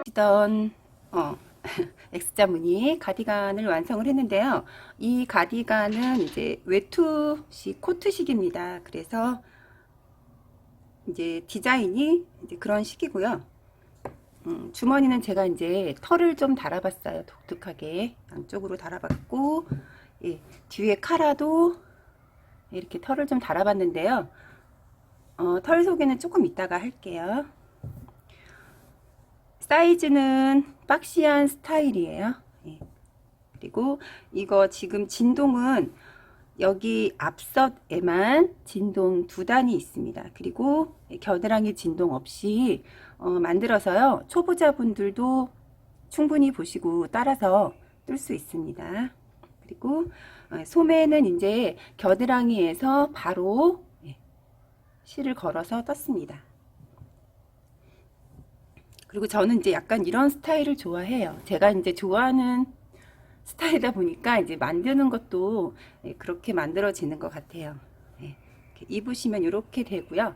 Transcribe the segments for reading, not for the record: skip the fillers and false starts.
보시던 X자 무늬 가디건을 완성을 했는데요. 이 가디건은 이제 외투식 코트식입니다. 그래서 이제 디자인이 이제 그런 식이고요. 주머니는 제가 이제 털을 좀 달아봤어요. 독특하게 양쪽으로 달아봤고, 예, 뒤에 카라도 이렇게 털을 좀 달아봤는데요. 털 소개는 조금 이따가 할게요. 사이즈는 박시한 스타일이에요. 예. 그리고 이거 지금 진동은 여기 앞선에만 진동 2단이 있습니다. 그리고 겨드랑이 진동 없이 만들어서요. 초보자분들도 충분히 보시고 따라서 뜰 수 있습니다. 그리고 소매는 이제 겨드랑이에서 바로 실을 걸어서 떴습니다. 그리고 저는 이제 약간 이런 스타일을 좋아해요. 제가 이제 좋아하는 스타일이다 보니까 이제 만드는 것도 그렇게 만들어지는 것 같아요. 입으시면 이렇게 되고요.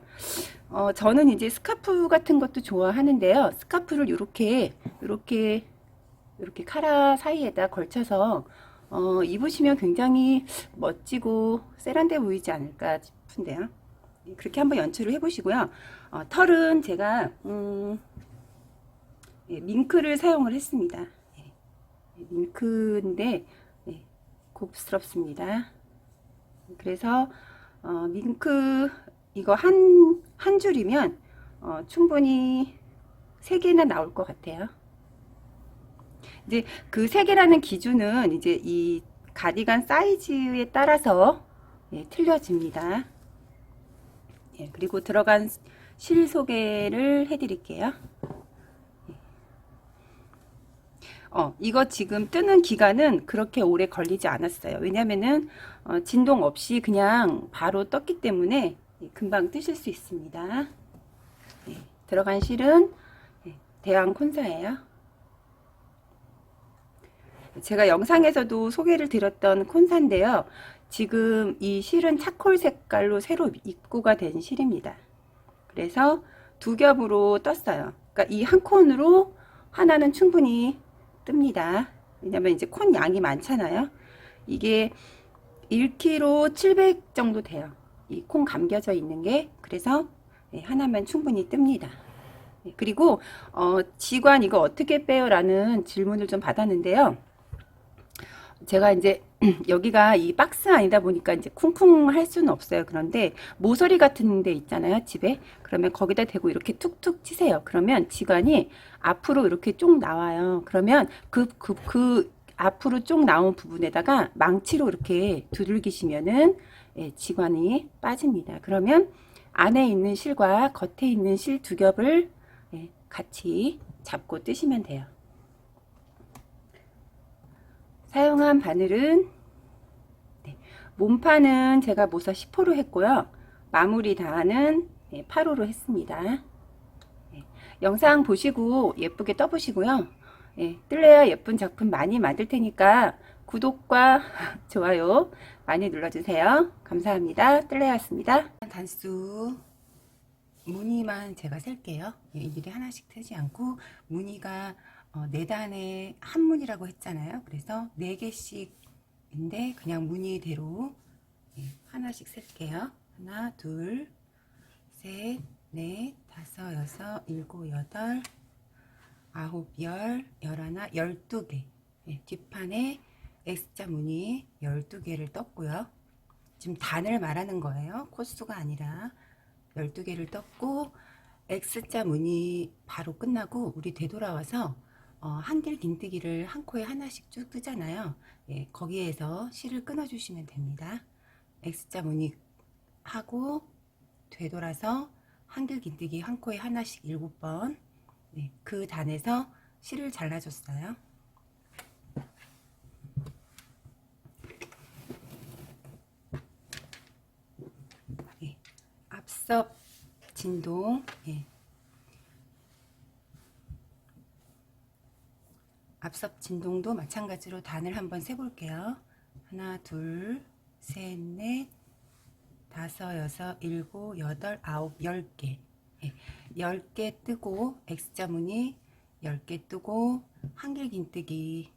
저는 이제 스카프 같은 것도 좋아하는데요. 스카프를 이렇게 카라 사이에다 걸쳐서 입으시면 굉장히 멋지고 세련돼 보이지 않을까 싶은데요. 그렇게 한번 연출을 해보시고요. 털은 제가 밍크를 사용을 했습니다. 밍크인데 곱스럽습니다. 그래서 밍크 이거 한 줄이면 충분히 3개나 나올 것 같아요. 이제 그 3개라는 기준은 이제 이 가디건 사이즈에 따라서 틀려집니다. 그리고 들어간 실 소개를 해드릴게요. 이거 지금 뜨는 기간은 그렇게 오래 걸리지 않았어요. 왜냐면은 진동 없이 그냥 바로 떴기 때문에 금방 뜨실 수 있습니다. 들어간 실은 대왕 콘사예요. 제가 영상에서도 소개를 드렸던 콘사인데요. 지금 이 실은 차콜 색깔로 새로 입고가 된 실입니다. 그래서 2겹으로 떴어요. 그러니까 이 한 콘으로 하나는 충분히 뜹니다. 왜냐면 이제 콘 양이 많잖아요. 이게 1kg 700 정도 돼요. 이 콘 감겨져 있는 게. 그래서 하나면 충분히 뜹니다. 그리고 지관 이거 어떻게 빼요? 라는 질문을 좀 받았는데요. 제가 이제 여기가 이 박스 아니다 보니까 이제 쿵쿵 할 수는 없어요. 그런데 모서리 같은 데 있잖아요, 집에. 그러면 거기다 대고 이렇게 툭툭 치세요. 그러면 지관이 앞으로 이렇게 쭉 나와요. 그러면 그 앞으로 쭉 나온 부분에다가 망치로 이렇게 두들기시면은 지관이 빠집니다. 그러면 안에 있는 실과 겉에 있는 실 2겹을 같이 잡고 뜨시면 돼요. 사용한 바늘은 몸판은 제가 모서 10호로 했고요. 마무리 단은 8호로 했습니다. 영상 보시고 예쁘게 떠보시고요. 뜰래야 예쁜 작품 많이 만들 테니까 구독과 좋아요 많이 눌러주세요. 감사합니다. 뜰래야였습니다. 단수 무늬만 제가 셀게요. 일일이 하나씩 세지 않고 무늬가 4단에 한 무늬라고 했잖아요. 그래서 4개씩인데 그냥 무늬대로 하나씩 셀게요. 하나, 둘, 셋, 넷, 다섯, 여섯, 일곱, 여덟, 아홉, 열, 열하나, 12개. 뒷판에 X자 무늬 12개를 떴고요. 지금 단을 말하는 거예요. 코수가 아니라 12개를 떴고 X자 무늬 바로 끝나고 우리 되돌아와서 한길 긴뜨기를 한 코에 하나씩 쭉 뜨잖아요. 거기에서 실을 끊어 주시면 됩니다. X자 무늬 하고 되돌아서 한길 긴뜨기 한 코에 하나씩 7번. 그 단에서 실을 잘라줬어요. 앞섭 진동, 앞섭 진동도 마찬가지로 단을 한번 세볼게요. 하나, 둘, 셋, 넷, 다섯, 여섯, 일곱, 여덟, 아홉, 10개. 10개 뜨고 X자 무늬 10개 뜨고 한길긴뜨기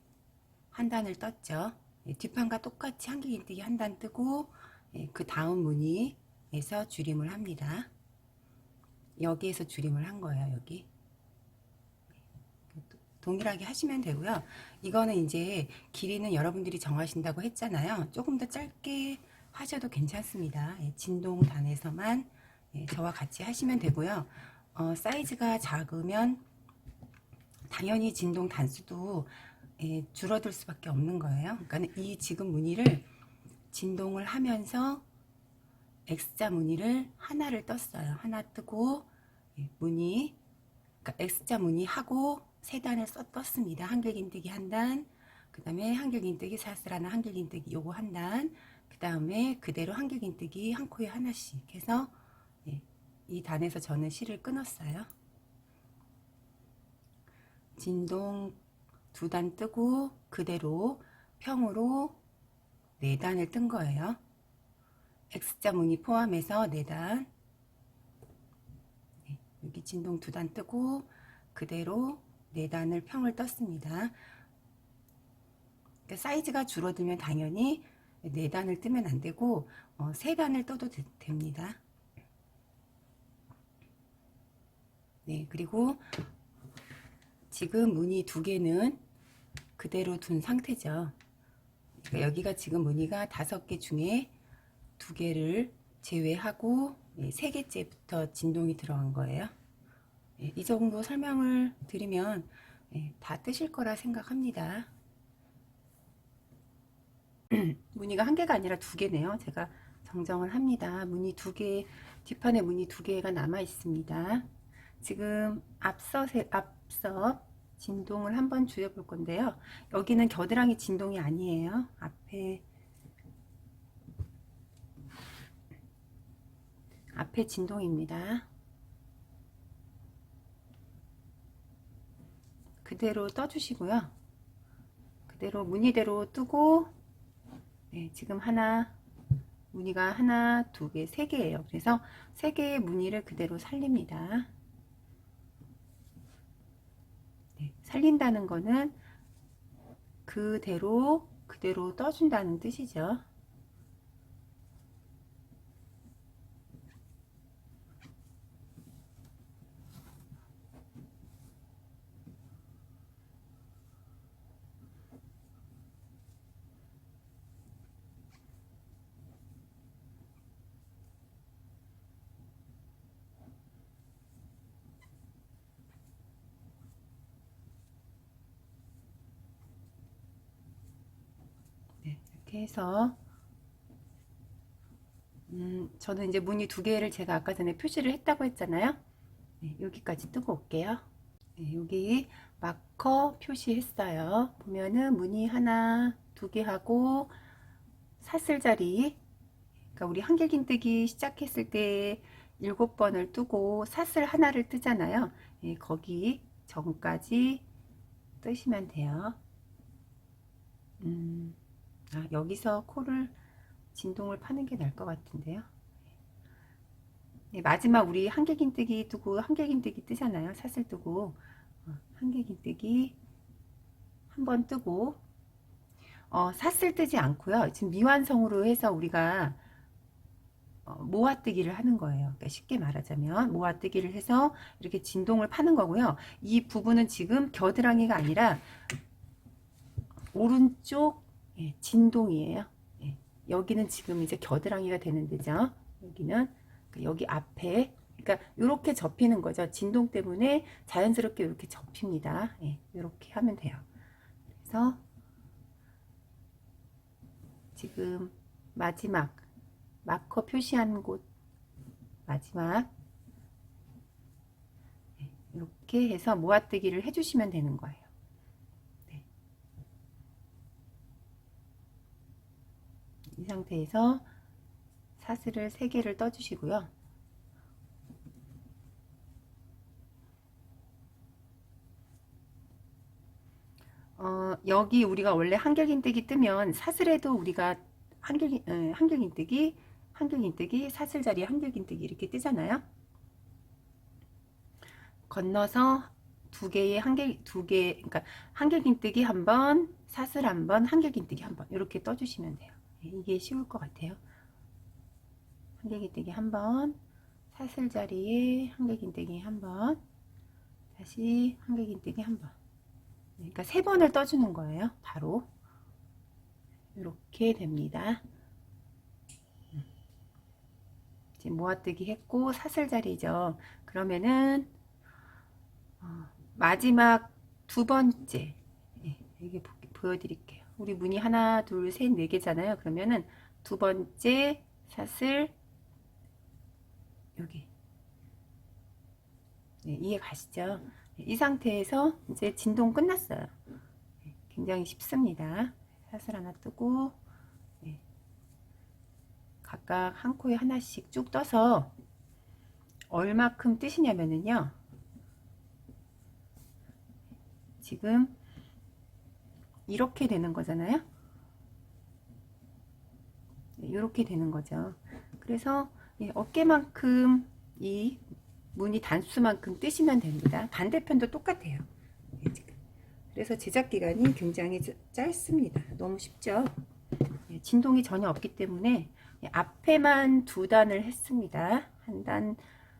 한 단을 떴죠. 뒷판과 똑같이 한길긴뜨기 한 단 뜨고 그 다음 무늬에서 줄임을 합니다. 여기에서 줄임을 한 거예요. 여기 동일하게 하시면 되고요. 이거는 이제 길이는 여러분들이 정하신다고 했잖아요. 조금 더 짧게 하셔도 괜찮습니다. 진동단에서만 저와 같이 하시면 되고요. 사이즈가 작으면 당연히 진동 단수도 줄어들 수밖에 없는 거예요. 그러니까 이 지금 무늬를 진동을 하면서 X자 무늬를 하나를 떴어요. 하나 뜨고 무늬, 그러니까 X자 무늬 하고 세 단을 떴습니다. 한길긴뜨기 한 단, 그 다음에 한길긴뜨기 사슬하나 한길긴뜨기 요거 한 단, 그 다음에 그대로 한길긴뜨기 한 코에 하나씩 해서 이 단에서 저는 실을 끊었어요. 진동 두 단 뜨고 그대로 평으로 4단을 뜬 거예요. X자 무늬 포함해서 4단. 여기 진동 두 단 뜨고 그대로 4단을 평을 떴습니다. 그러니까 사이즈가 줄어들면 당연히 4단을 뜨면 안 되고 3단을 떠도 됩니다. 네, 그리고 지금 무늬 2개는 그대로 둔 상태죠. 그러니까 여기가 지금 무늬가 5개 중에 2개를 제외하고 3개째부터 진동이 들어간 거예요. 이 정도 설명을 드리면 다 뜨실 거라 생각합니다. 무늬가 1개가 아니라 2개네요. 제가 정정을 합니다. 무늬 2개, 뒷판에 무늬 2개가 남아 있습니다. 지금 앞서 진동을 한번 주여 볼 건데요. 여기는 겨드랑이 진동이 아니에요. 앞에 진동입니다. 그대로 떠주시고요. 그대로 무늬대로 뜨고 지금 무늬가 하나, 2개, 3개예요. 그래서 3개의 무늬를 그대로 살립니다. 살린다는 거는 그대로 떠준다는 뜻이죠. 이렇게 해서 저는 이제 무늬 2개를 제가 아까 전에 표시를 했다고 했잖아요. 여기까지 뜨고 올게요. 여기 마커 표시했어요. 보면은 무늬 하나, 2개 하고 사슬자리, 그러니까 우리 한길긴뜨기 시작했을 때 7번을 뜨고 사슬 하나를 뜨잖아요. 거기 전까지 뜨시면 돼요. 여기서 코를 진동을 파는 게 나을 것 같은데요. 마지막 우리 한길긴뜨기 뜨고 한길긴뜨기 뜨잖아요. 사슬 뜨고 한길긴뜨기 한번 뜨고 사슬 뜨지 않고요. 지금 미완성으로 해서 우리가 모아뜨기를 하는 거예요. 그러니까 쉽게 말하자면 모아뜨기를 해서 이렇게 진동을 파는 거고요. 이 부분은 지금 겨드랑이가 아니라 오른쪽 진동이에요. 여기는 지금 이제 겨드랑이가 되는 데죠. 여기는 여기 앞에, 그러니까 이렇게 접히는 거죠. 진동 때문에 자연스럽게 이렇게 접힙니다. 이렇게 하면 돼요. 그래서 지금 마지막 마커 표시한 곳 마지막 이렇게 해서 모아뜨기를 해주시면 되는 거예요. 이 상태에서 사슬을 3개를 떠주시고요. 여기 우리가 원래 한길긴뜨기 뜨면 사슬에도 우리가 한길긴뜨기, 사슬자리 한길긴뜨기 이렇게 뜨잖아요. 건너서 두 개의 그러니까 한길긴뜨기 한 번, 사슬 한 번, 한길긴뜨기 한 번 이렇게 떠주시면 돼요. 이게 쉬울 것 같아요. 한길긴뜨기 한 번, 사슬 자리에 한길긴뜨기 한 번, 다시 한길긴뜨기 한 번. 그러니까 세 번을 떠주는 거예요. 바로 이렇게 됩니다. 지금 모아뜨기 했고 사슬 자리죠. 그러면은 마지막 두 번째, 여기 보여드릴게요. 우리 무늬 하나, 둘, 셋, 네 개잖아요. 그러면은 두 번째 사슬 여기, 이해 가시죠? 이 상태에서 이제 진동 끝났어요. 굉장히 쉽습니다. 사슬 하나 뜨고 각각 한 코에 하나씩 쭉 떠서 얼마큼 뜨시냐면은요, 지금 이렇게 되는 거잖아요. 이렇게 되는 거죠. 그래서 어깨만큼 이 무늬 단수만큼 뜨시면 됩니다. 반대편도 똑같아요. 그래서 제작 기간이 굉장히 짧습니다. 너무 쉽죠? 진동이 전혀 없기 때문에 앞에만 두 단을 했습니다. 한 단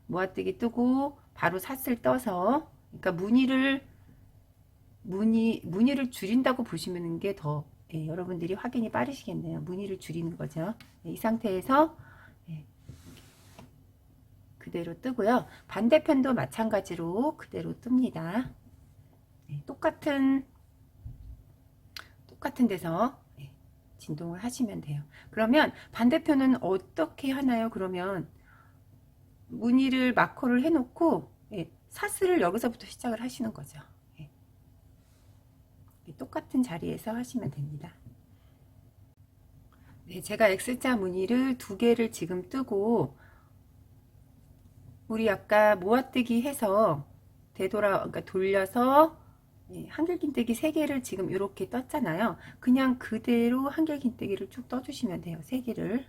모아뜨기 뜨고 바로 사슬 떠서, 그러니까 무늬를 줄인다고 보시면 게 더 여러분들이 확인이 빠르시겠네요. 무늬를 줄이는 거죠. 이 상태에서 그대로 뜨고요. 반대편도 마찬가지로 그대로 뜹니다. 똑같은 데서 진동을 하시면 돼요. 그러면 반대편은 어떻게 하나요? 그러면 무늬를 마커를 해놓고 사슬을 여기서부터 시작을 하시는 거죠. 똑같은 자리에서 하시면 됩니다. 제가 X자 무늬를 두 개를 지금 뜨고, 우리 아까 모아뜨기 해서 그러니까 돌려서 한길긴뜨기 3개를 지금 이렇게 떴잖아요. 그냥 그대로 한길긴뜨기를 쭉 떠주시면 돼요. 3개를.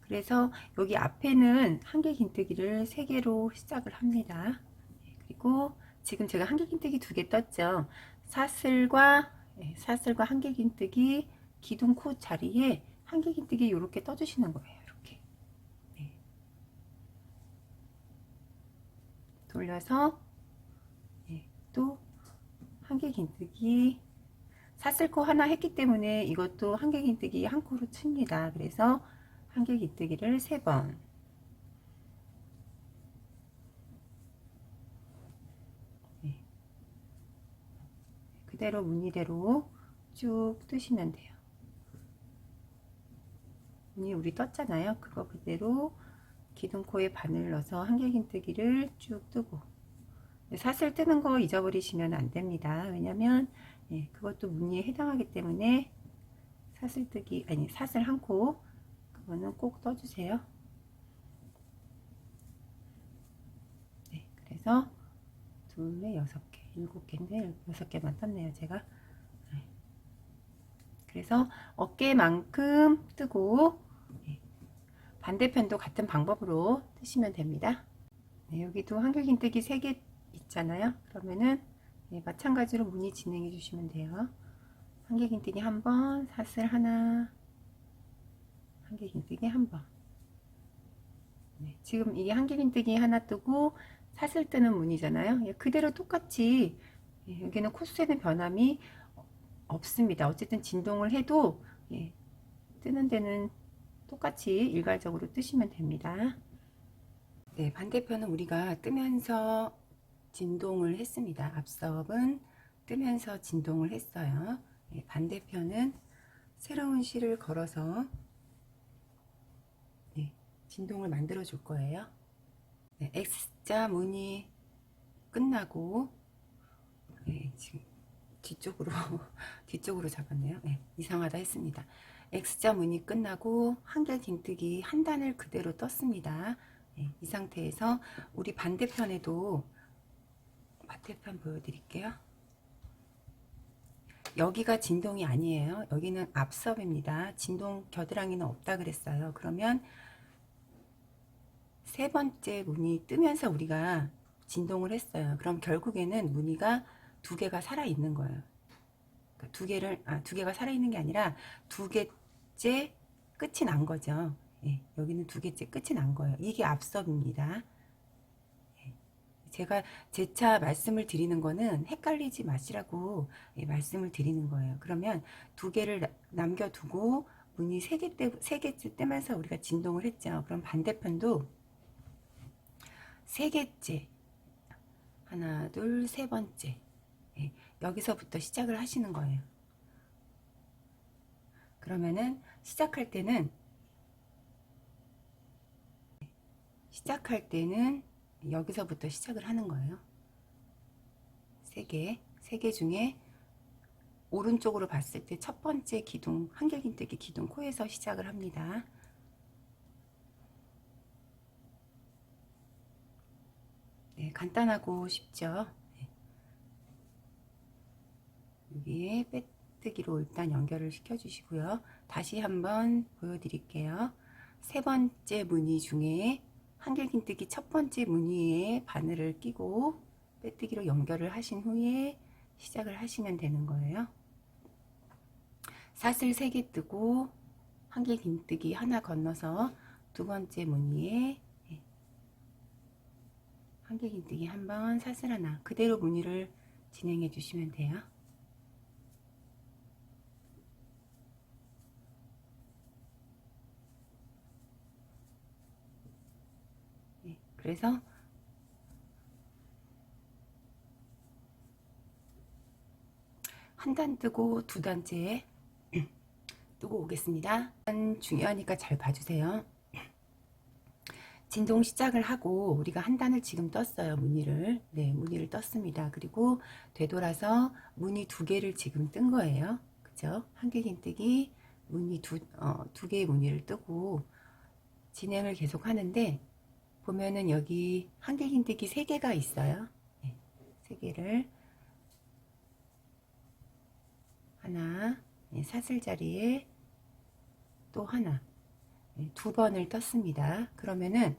그래서 여기 앞에는 한길긴뜨기를 3개로 시작을 합니다. 그리고 지금 제가 한길긴뜨기 2개 떴죠. 사슬과 한길긴뜨기 기둥 코 자리에 한길긴뜨기 이렇게 떠주시는 거예요. 이렇게 돌려서 또 한길긴뜨기 사슬코 하나 했기 때문에 이것도 한길긴뜨기 한 코로 칩니다. 그래서 한길긴뜨기를 3번, 그대로 무늬대로 쭉 뜨시면 돼요. 무늬 우리 떴잖아요. 그거 그대로 기둥코에 바늘 넣어서 한길긴뜨기를 쭉 뜨고, 사슬 뜨는 거 잊어버리시면 안 됩니다. 왜냐면 그것도 무늬에 해당하기 때문에 사슬 한 코, 그거는 꼭 떠주세요. 그래서 둘에 6개, 7개인데 6개만 떴네요, 제가. 그래서 어깨만큼 뜨고 반대편도 같은 방법으로 뜨시면 됩니다. 여기도 한길긴뜨기 3개 있잖아요. 그러면은 마찬가지로 무늬 진행해 주시면 돼요. 한길긴뜨기 한 번, 사슬 하나, 한길긴뜨기 한 번. 지금 이게 한길긴뜨기 하나 뜨고 사슬 뜨는 무늬잖아요. 그대로 똑같이 여기는 코스에는 변함이 없습니다. 어쨌든 진동을 해도 뜨는 데는 똑같이 일괄적으로 뜨시면 됩니다. 반대편은 우리가 뜨면서 진동을 했습니다. 앞섭은 뜨면서 진동을 했어요. 반대편은 새로운 실을 걸어서 진동을 만들어 줄 거예요. X자 무늬 끝나고 지금 뒤쪽으로 잡았네요. 이상하다 했습니다. X자 무늬 끝나고 한길긴뜨기 한 단을 그대로 떴습니다. 이 상태에서 우리 반대편에도 반대편 보여드릴게요. 여기가 진동이 아니에요. 여기는 앞섭입니다. 진동 겨드랑이는 없다 그랬어요. 그러면 세 번째 무늬 뜨면서 우리가 진동을 했어요. 그럼 결국에는 무늬가 두 개가 살아 있는 거예요. 두 개가 살아 있는 게 아니라 두 개째 끝이 난 거죠. 예, 여기는 두 개째 끝이 난 거예요. 이게 앞섭입니다. 예, 제가 재차 말씀을 드리는 거는 헷갈리지 마시라고 말씀을 드리는 거예요. 그러면 두 개를 남겨두고 무늬 세 개째 떼면서 우리가 진동을 했죠. 그럼 반대편도 세 개째, 하나, 둘, 세 번째. 예, 여기서부터 시작을 하시는 거예요. 그러면은 시작할 때는 여기서부터 시작을 하는 거예요. 세 개 중에 오른쪽으로 봤을 때 첫 번째 기둥, 한길긴뜨기 기둥 코에서 시작을 합니다. 네, 간단하고 쉽죠. 네. 여기에 빼뜨기로 일단 연결을 시켜 주시고요. 다시 한번 보여드릴게요. 세 번째 무늬 중에 한길긴뜨기 첫 번째 무늬에 바늘을 끼고 빼뜨기로 연결을 하신 후에 시작을 하시면 되는 거예요. 사슬 3개 뜨고 한길긴뜨기 하나 건너서 두 번째 무늬에 한길긴뜨기 한번, 사슬 하나, 그대로 무늬를 진행해 주시면 돼요. 네, 그래서 한 단 뜨고 두 단째 뜨고 오겠습니다. 중요하니까 잘 봐주세요. 진동 시작을 하고 우리가 한 단을 지금 떴어요. 무늬를. 네, 무늬를 떴습니다. 그리고 되돌아서 무늬 두 개를 지금 뜬 거예요. 그죠? 한길긴뜨기 무늬 두 개의 무늬를 뜨고 진행을 계속 하는데, 보면은 여기 한길긴뜨기 3개가 있어요. 네, 3개를 하나, 네, 사슬 자리에 또 하나, 네, 두 번을 떴습니다. 그러면은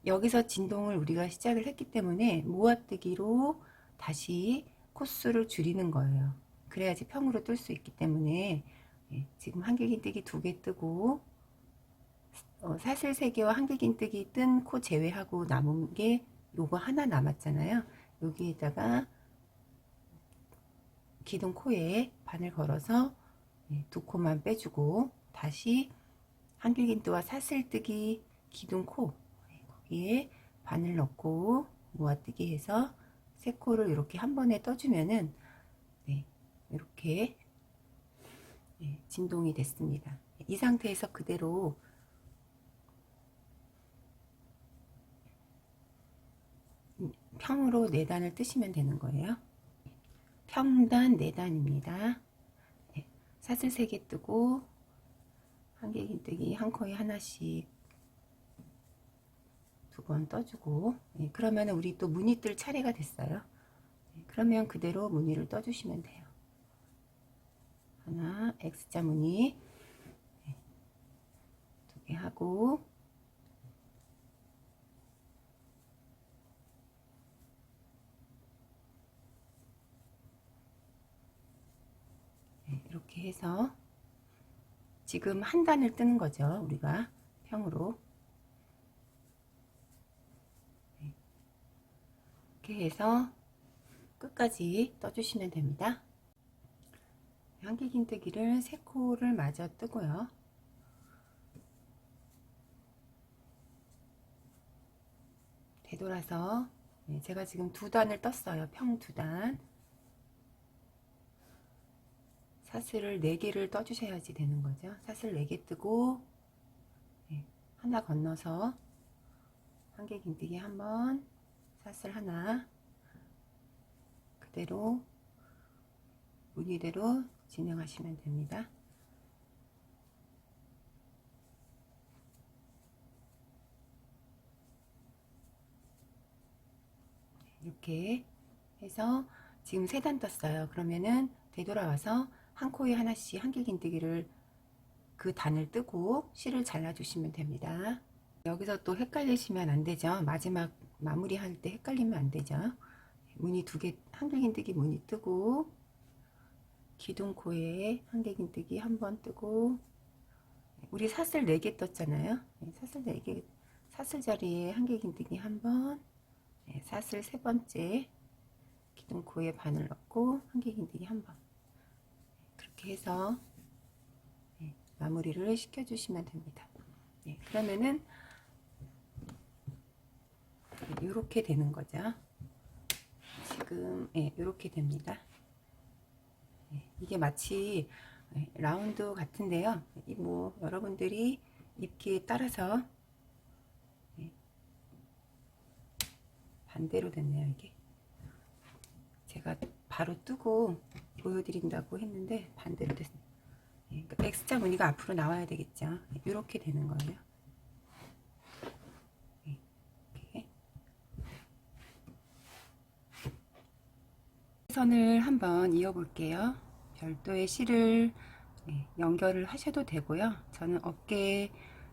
여기서 진동을 우리가 시작을 했기 때문에 모아뜨기로 다시 코수를 줄이는 거예요. 그래야지 평으로 뜰 수 있기 때문에 지금 한길긴뜨기 2개 뜨고 사슬 3개와 한길긴뜨기 뜬 코 제외하고 남은 게 요거 하나 남았잖아요. 여기에다가 기둥 코에 바늘 걸어서 두 코만 빼주고 다시 한길긴뜨와 사슬뜨기 기둥 코 거기에 바늘 넣고 모아뜨기 해서 세 코를 이렇게 한 번에 떠주면은 이렇게 진동이 됐습니다. 이 상태에서 그대로 평으로 4단을 뜨시면 되는 거예요. 평단 4단입니다. 사슬 3개 뜨고 한길긴뜨기 한 코에 하나씩 두 번 떠주고, 그러면 우리 또 무늬 뜰 차례가 됐어요. 그러면 그대로 무늬를 떠주시면 돼요. 하나, X자 무늬 2개 하고, 이렇게 해서 지금 한 단을 뜨는 거죠. 우리가 평으로 이렇게 해서 끝까지 떠주시면 됩니다. 한길긴뜨기를 3코를 마저 뜨고요. 되돌아서 제가 지금 2단을 떴어요. 평 2단. 사슬을 4개를 떠주셔야지 되는 거죠. 사슬 4개 뜨고 하나 건너서 한길긴뜨기 한번, 사슬 하나, 그대로 무늬대로 진행하시면 됩니다. 이렇게 해서 지금 3단 떴어요. 그러면은 되돌아와서 한 코에 하나씩 한길긴뜨기를 그 단을 뜨고 실을 잘라 주시면 됩니다. 여기서 또 헷갈리시면 안 되죠. 마지막 마무리할 때 헷갈리면 안 되죠. 무늬 두 개, 한길긴뜨기 무늬 뜨고, 기둥코에 한길긴뜨기 한 번 뜨고, 우리 사슬 4개 떴잖아요. 사슬 4개, 사슬 자리에 한길긴뜨기 한 번, 사슬 세 번째, 기둥코에 바늘 넣고 한길긴뜨기 한 번. 그렇게 해서 마무리를 시켜주시면 됩니다. 그러면은 이렇게 되는 거죠. 지금 이렇게 됩니다. 이게 마치 라운드 같은데요. 뭐 여러분들이 입기에 따라서 반대로 됐네요. 이게 제가 바로 뜨고 보여드린다고 했는데 반대로 됐습니다. 그러니까 X자 무늬가 앞으로 나와야 되겠죠. 이렇게 되는 거예요. 이렇게. 선을 한번 이어 볼게요. 별도의 실을 연결을 하셔도 되고요. 저는 어깨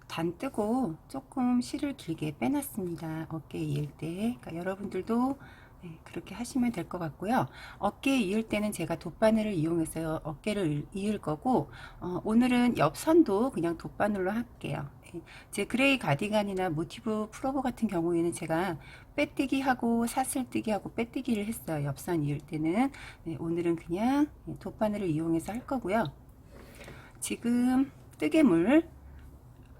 단 뜨고 조금 실을 길게 빼놨습니다. 어깨 이을 때. 그러니까 여러분들도 그렇게 하시면 될 것 같고요. 어깨 이을 때는 제가 돗바늘을 이용해서 어깨를 이을 거고, 오늘은 옆선도 그냥 돗바늘로 할게요. 제 그레이 가디건이나 모티브 풀오버 같은 경우에는 제가 빼뜨기 하고 사슬뜨기 하고 빼뜨기를 했어요. 옆선 이을 때는. 오늘은 그냥 돗바늘을 이용해서 할 거고요. 지금 뜨개물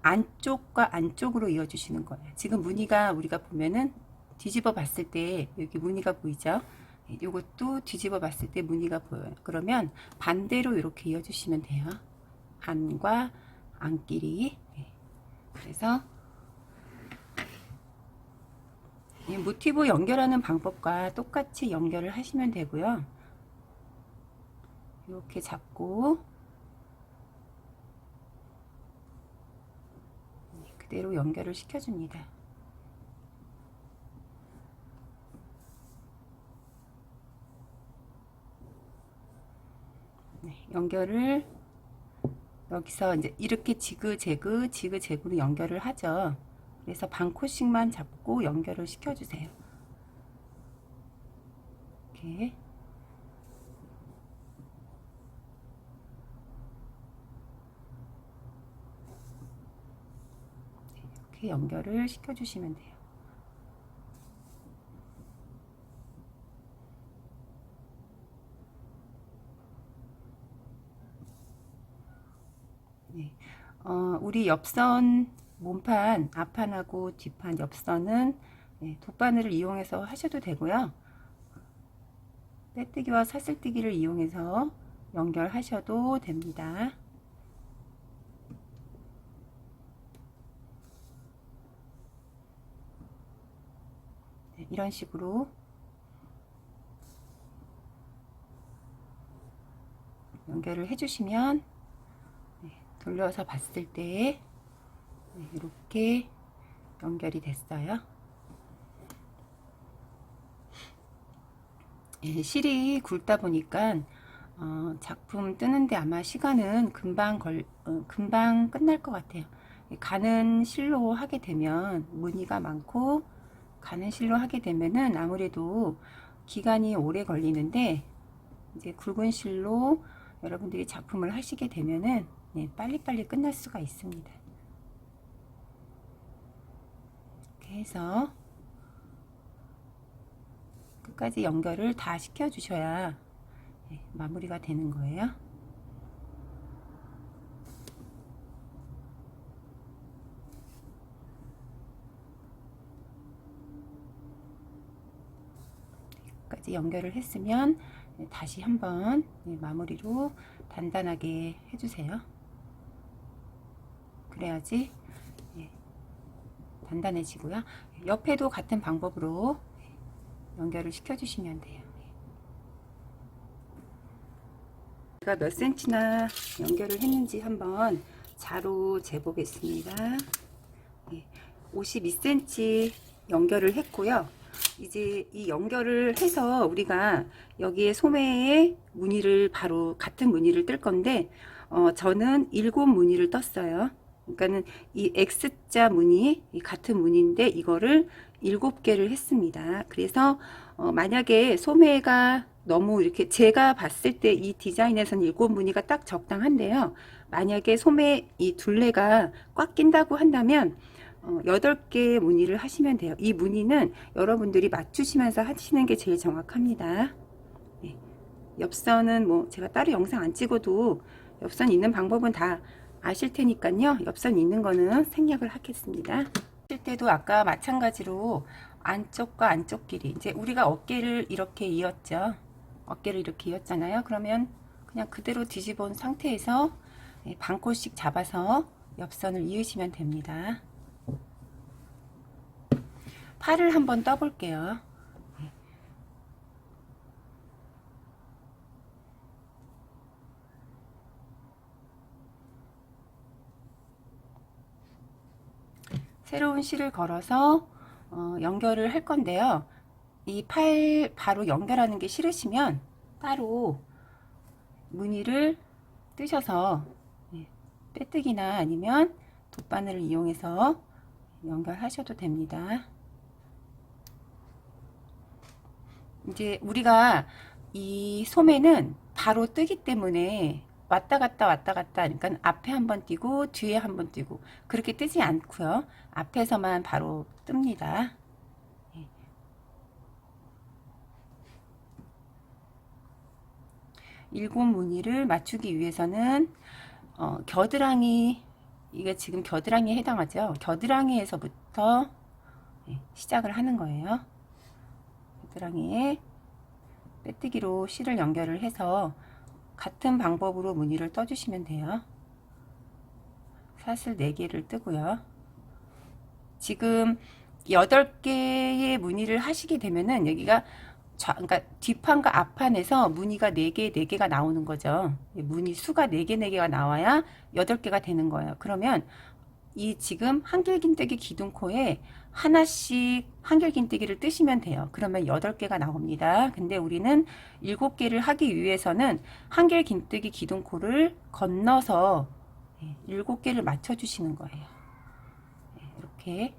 안쪽과 안쪽으로 이어주시는 거예요. 지금 무늬가 우리가 보면은 뒤집어 봤을 때 여기 무늬가 보이죠? 이것도 뒤집어 봤을 때 무늬가 보여요. 그러면 반대로 이렇게 이어주시면 돼요. 안과 안끼리. 그래서 모티브 연결하는 방법과 똑같이 연결을 하시면 되고요. 이렇게 잡고 그대로 연결을 시켜줍니다. 연결을 여기서 이제 이렇게 지그재그로 연결을 하죠. 그래서 반코씩만 잡고 연결을 시켜주세요. 이렇게. 이렇게 연결을 시켜주시면 돼요. 우리 옆선 몸판 앞판하고 뒷판 옆선은 돗바늘을 이용해서 하셔도 되고요. 빼뜨기와 사슬뜨기를 이용해서 연결하셔도 됩니다. 이런 식으로 연결을 해주시면 돌려서 봤을 때 이렇게 연결이 됐어요. 실이 굵다 보니까 작품 뜨는데 아마 시간은 금방 끝날 것 같아요. 가는 실로 하게 되면 무늬가 많고 가는 실로 하게 되면은 아무래도 기간이 오래 걸리는데 이제 굵은 실로 여러분들이 작품을 하시게 되면은 빨리빨리 끝날 수가 있습니다. 이렇게 해서 끝까지 연결을 다 시켜 주셔야 마무리가 되는 거예요. 끝까지 연결을 했으면 다시 한번 마무리로 단단하게 해주세요. 그래야지 단단해지고요. 옆에도 같은 방법으로 연결을 시켜주시면 돼요. 제가 몇 센치나 연결을 했는지 한번 자로 재보겠습니다. 52cm 연결을 했고요. 이제 이 연결을 해서 우리가 여기에 소매에 무늬를 바로 같은 무늬를 뜰 건데 저는 7 무늬를 떴어요. 그러니까는 이 X자 무늬, 같은 무늬인데 이거를 7개를 했습니다. 그래서 만약에 소매가 너무 이렇게 제가 봤을 때 이 디자인에서는 7무늬가 딱 적당한데요. 만약에 소매 이 둘레가 꽉 낀다고 한다면 8개의 무늬를 하시면 돼요. 이 무늬는 여러분들이 맞추시면서 하시는 게 제일 정확합니다. 네. 엽선은 뭐 제가 따로 영상 안 찍어도 엽선 있는 방법은 다 아실 테니까요. 엽선 있는 거는 생략을 하겠습니다. 할 때도 아까 마찬가지로 안쪽과 안쪽끼리 이제 우리가 어깨를 이렇게 이었죠. 어깨를 이렇게 이었잖아요. 그러면 그냥 그대로 뒤집어 온 상태에서 반꼴씩 잡아서 엽선을 이으시면 됩니다. 팔을 한번 떠볼게요. 새로운 실을 걸어서 연결을 할 건데요. 이 팔 바로 연결하는 게 싫으시면 따로 무늬를 뜨셔서 빼뜨기나 아니면 돗바늘을 이용해서 연결하셔도 됩니다. 이제 우리가 이 소매는 바로 뜨기 때문에 왔다 갔다 왔다 갔다, 그러니까 앞에 한번 뛰고 뒤에 한번 뛰고 그렇게 뜨지 않고요. 앞에서만 바로 뜹니다. 일곱 무늬를 맞추기 위해서는 겨드랑이, 이게 지금 겨드랑이에 해당하죠. 겨드랑이에서부터 시작을 하는 거예요. 겨드랑이에 빼뜨기로 실을 연결을 해서 같은 방법으로 무늬를 떠주시면 돼요. 사슬 4개를 뜨고요. 지금 8개의 무늬를 하시게 되면은 여기가 그러니까 뒷판과 앞판에서 무늬가 4개, 4개가 나오는 거죠. 무늬 수가 4개, 4개가 나와야 8개가 되는 거예요. 그러면 이 지금 한길긴뜨기 기둥코에 하나씩 한길긴뜨기를 뜨시면 돼요. 그러면 8개가 나옵니다. 근데 우리는 7개를 하기 위해서는 한길긴뜨기 기둥코를 건너서 7개를 맞춰 주시는 거예요. 이렇게.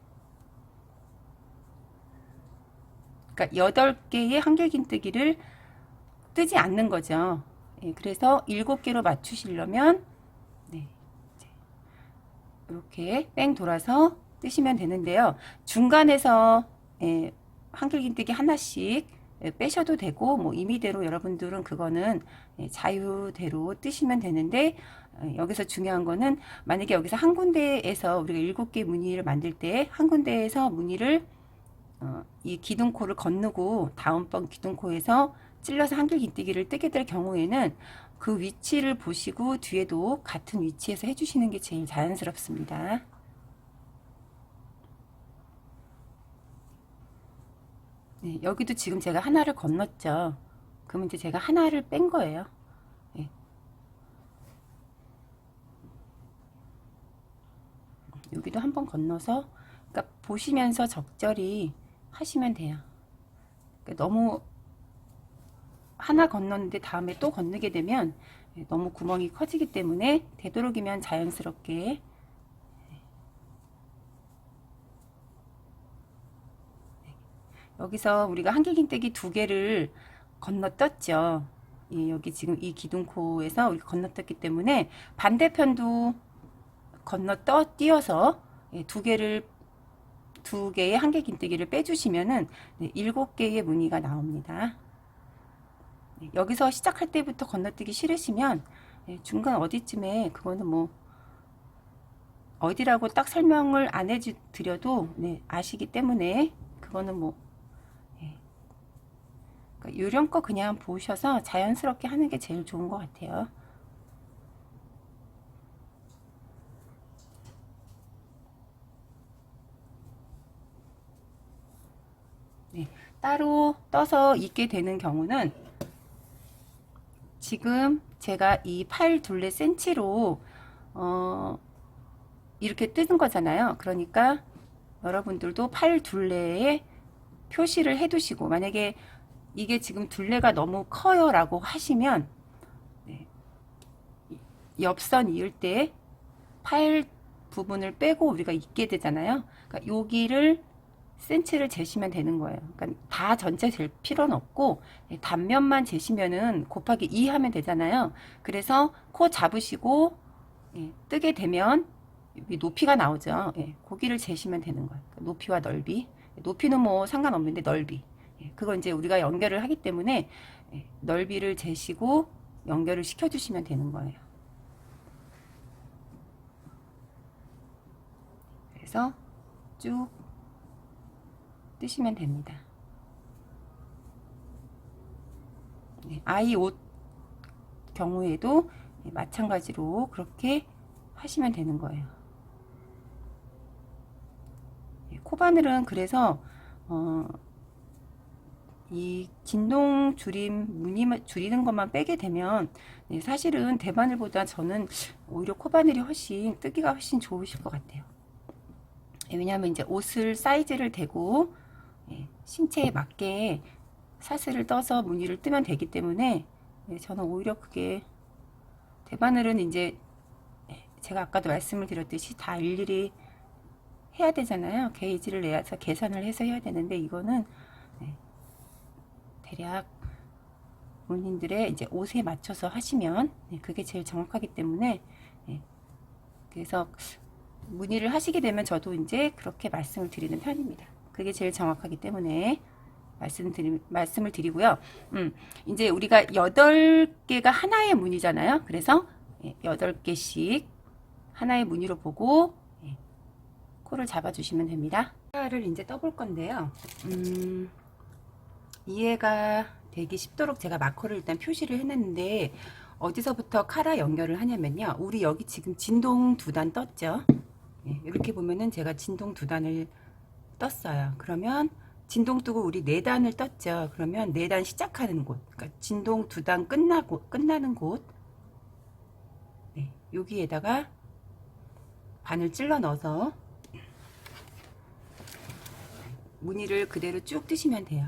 그러니까 8개의 한길긴뜨기를 뜨지 않는 거죠. 그래서 7개로 맞추시려면 이렇게 뺑 돌아서 뜨시면 되는데요. 중간에서 한길긴뜨기 하나씩 빼셔도 되고 뭐 임의대로 여러분들은 그거는 자유대로 뜨시면 되는데 여기서 중요한 거는 만약에 여기서 한 군데에서 우리가 7개 무늬를 만들 때 한 군데에서 무늬를 이 기둥코를 건너고 다음번 기둥코에서 찔러서 한길긴뜨기를 뜨게 될 경우에는 그 위치를 보시고 뒤에도 같은 위치에서 해주시는 게 제일 자연스럽습니다. 네, 여기도 지금 제가 하나를 건넜죠. 그러면 이제 제가 하나를 뺀 거예요. 네. 여기도 한번 건너서 그러니까 보시면서 적절히 하시면 돼요. 그러니까 너무 하나 건넜는데 다음에 또 건너게 되면 너무 구멍이 커지기 때문에 되도록이면 자연스럽게 여기서 우리가 한길긴뜨기 2개를 건너떴죠. 여기 지금 이 기둥코에서 우리 건너떴기 때문에 반대편도 띄어서 2개의 한길긴뜨기를 빼주시면은 7개의 무늬가 나옵니다. 여기서 시작할 때부터 건너뛰기 싫으시면 중간 어디쯤에 그거는 뭐 어디라고 딱 설명을 안 해드려도 아시기 때문에 그거는 뭐 그러니까 요령껏 그냥 보셔서 자연스럽게 하는 게 제일 좋은 것 같아요. 따로 떠서 입게 되는 경우는 지금 제가 이 팔 둘레 센치로 이렇게 뜨는 거잖아요. 그러니까 여러분들도 팔 둘레에 표시를 해 두시고 만약에 이게 지금 둘레가 너무 커요 라고 하시면 엽선 이을 때 팔 부분을 빼고 우리가 입게 되잖아요. 그러니까 여기를 센치를 재시면 되는 거예요. 그러니까 다 전체 잴 필요는 없고 단면만 재시면은 곱하기 2 하면 되잖아요. 그래서 코 잡으시고 뜨게 되면 여기 높이가 나오죠. 고기를 재시면 되는 거예요. 그러니까 높이와 넓이. 높이는 뭐 상관없는데 넓이. 그건 이제 우리가 연결을 하기 때문에 넓이를 재시고 연결을 시켜주시면 되는 거예요. 그래서 쭉 뜨시면 됩니다. 아이 옷 경우에도 마찬가지로 그렇게 하시면 되는 거예요. 코바늘은 그래서 이 진동 줄임 무늬 줄이는 것만 빼게 되면 사실은 대바늘보다 저는 오히려 코바늘이 훨씬 뜨기가 훨씬 좋으실 것 같아요. 왜냐하면 이제 옷을 사이즈를 대고 신체에 맞게 사슬을 떠서 무늬를 뜨면 되기 때문에 저는 오히려 그게 대바늘은 이제 제가 아까도 말씀을 드렸듯이 다 일일이 해야 되잖아요. 게이지를 내서 계산을 해서 해야 되는데 이거는 대략 본인들의 이제 옷에 맞춰서 하시면 그게 제일 정확하기 때문에 그래서 문의를 하시게 되면 저도 이제 그렇게 말씀을 드리는 편입니다. 그게 제일 정확하기 때문에 말씀을 드리고요. 이제 우리가 8개가 하나의 무늬잖아요. 그래서 8개씩 하나의 무늬로 보고 코를 잡아주시면 됩니다. 카라를 이제 떠볼 건데요. 이해가 되기 쉽도록 제가 마커를 일단 표시를 해놨는데 어디서부터 카라 연결을 하냐면요. 우리 여기 지금 진동 2단 떴죠. 이렇게 보면은 제가 진동 2단을 떴어요. 그러면 진동 뜨고 우리 4단을 떴죠. 그러면 4단 시작하는 곳, 그러니까 진동 2단 끝나는 곳, 여기에다가 바늘 찔러 넣어서 무늬를 그대로 쭉 뜨시면 돼요.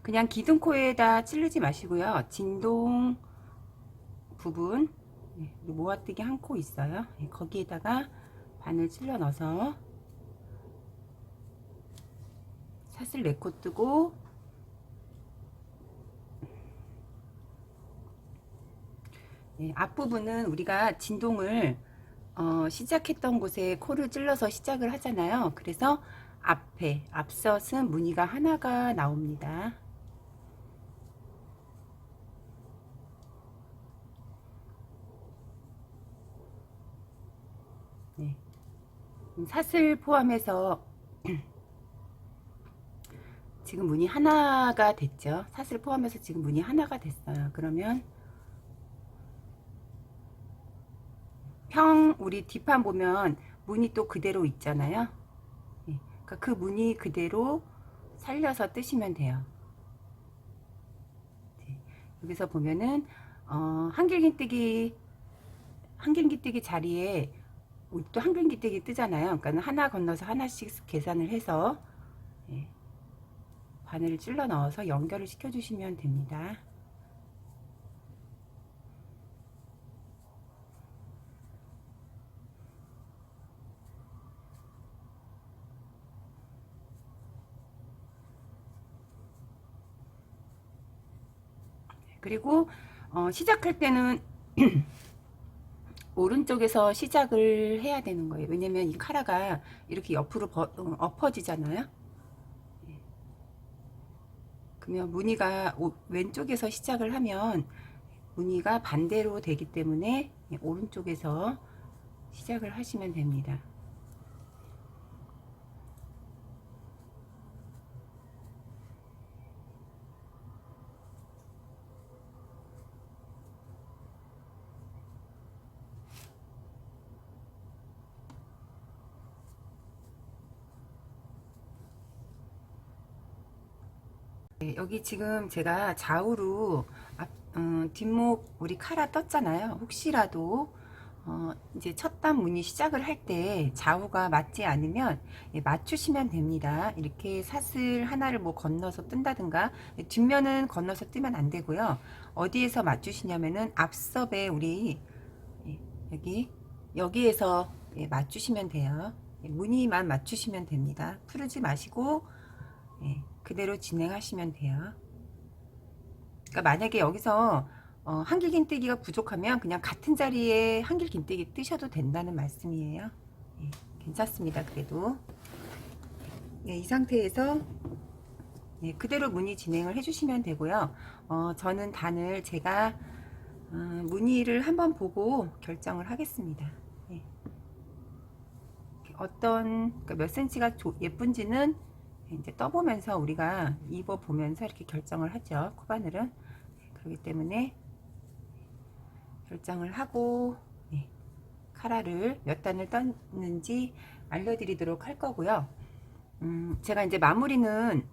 그냥 기둥코에다 찌르지 마시고요. 진동 부분 모아뜨기 한 코 있어요. 거기에다가 바늘 찔러 넣어서 사슬 4코 뜨고 앞부분은 우리가 진동을 시작했던 곳에 코를 찔러서 시작을 하잖아요. 그래서 앞섰은 무늬가 하나가 나옵니다. 사슬 포함해서 지금 무늬 하나가 됐죠. 사슬 포함해서 지금 무늬 하나가 됐어요. 그러면 우리 뒷판 보면 무늬 또 그대로 있잖아요. 그러니까 그 무늬 그대로 살려서 뜨시면 돼요. 여기서 보면은 한길기뜨기 자리에 우리 또 한길기뜨기 뜨잖아요. 그러니까 하나 건너서 하나씩 계산을 해서 바늘을 찔러 넣어서 연결을 시켜 주시면 됩니다. 그리고 시작할 때는 오른쪽에서 시작을 해야 되는 거예요. 왜냐면 이 카라가 이렇게 옆으로 엎어지잖아요. 그러면 무늬가 왼쪽에서 시작을 하면 무늬가 반대로 되기 때문에 오른쪽에서 시작을 하시면 됩니다. 여기 지금 제가 좌우로 뒷목 우리 카라 떴잖아요. 혹시라도 이제 첫 단 무늬 시작을 할 때 좌우가 맞지 않으면 맞추시면 됩니다. 이렇게 사슬 하나를 뭐 건너서 뜬다든가, 뒷면은 건너서 뜨면 안 되고요. 어디에서 맞추시냐면은 앞섭에 우리 여기 여기에서 맞추시면 돼요. 무늬만 맞추시면 됩니다. 풀지 마시고 그대로 진행하시면 돼요. 그러니까 만약에 여기서 한길긴뜨기가 부족하면 그냥 같은 자리에 한길긴뜨기 뜨셔도 된다는 말씀이에요. 괜찮습니다. 그래도 이 상태에서 그대로 무늬 진행을 해주시면 되고요. 저는 단을 제가 무늬를 한번 보고 결정을 하겠습니다. 어떤 그러니까 몇 센치가 예쁜지는 이제 떠보면서 우리가 입어보면서 이렇게 결정을 하죠. 코바늘은. 그렇기 때문에 결정을 하고 카라를 몇 단을 떴는지 알려드리도록 할 거고요. 제가 이제 마무리는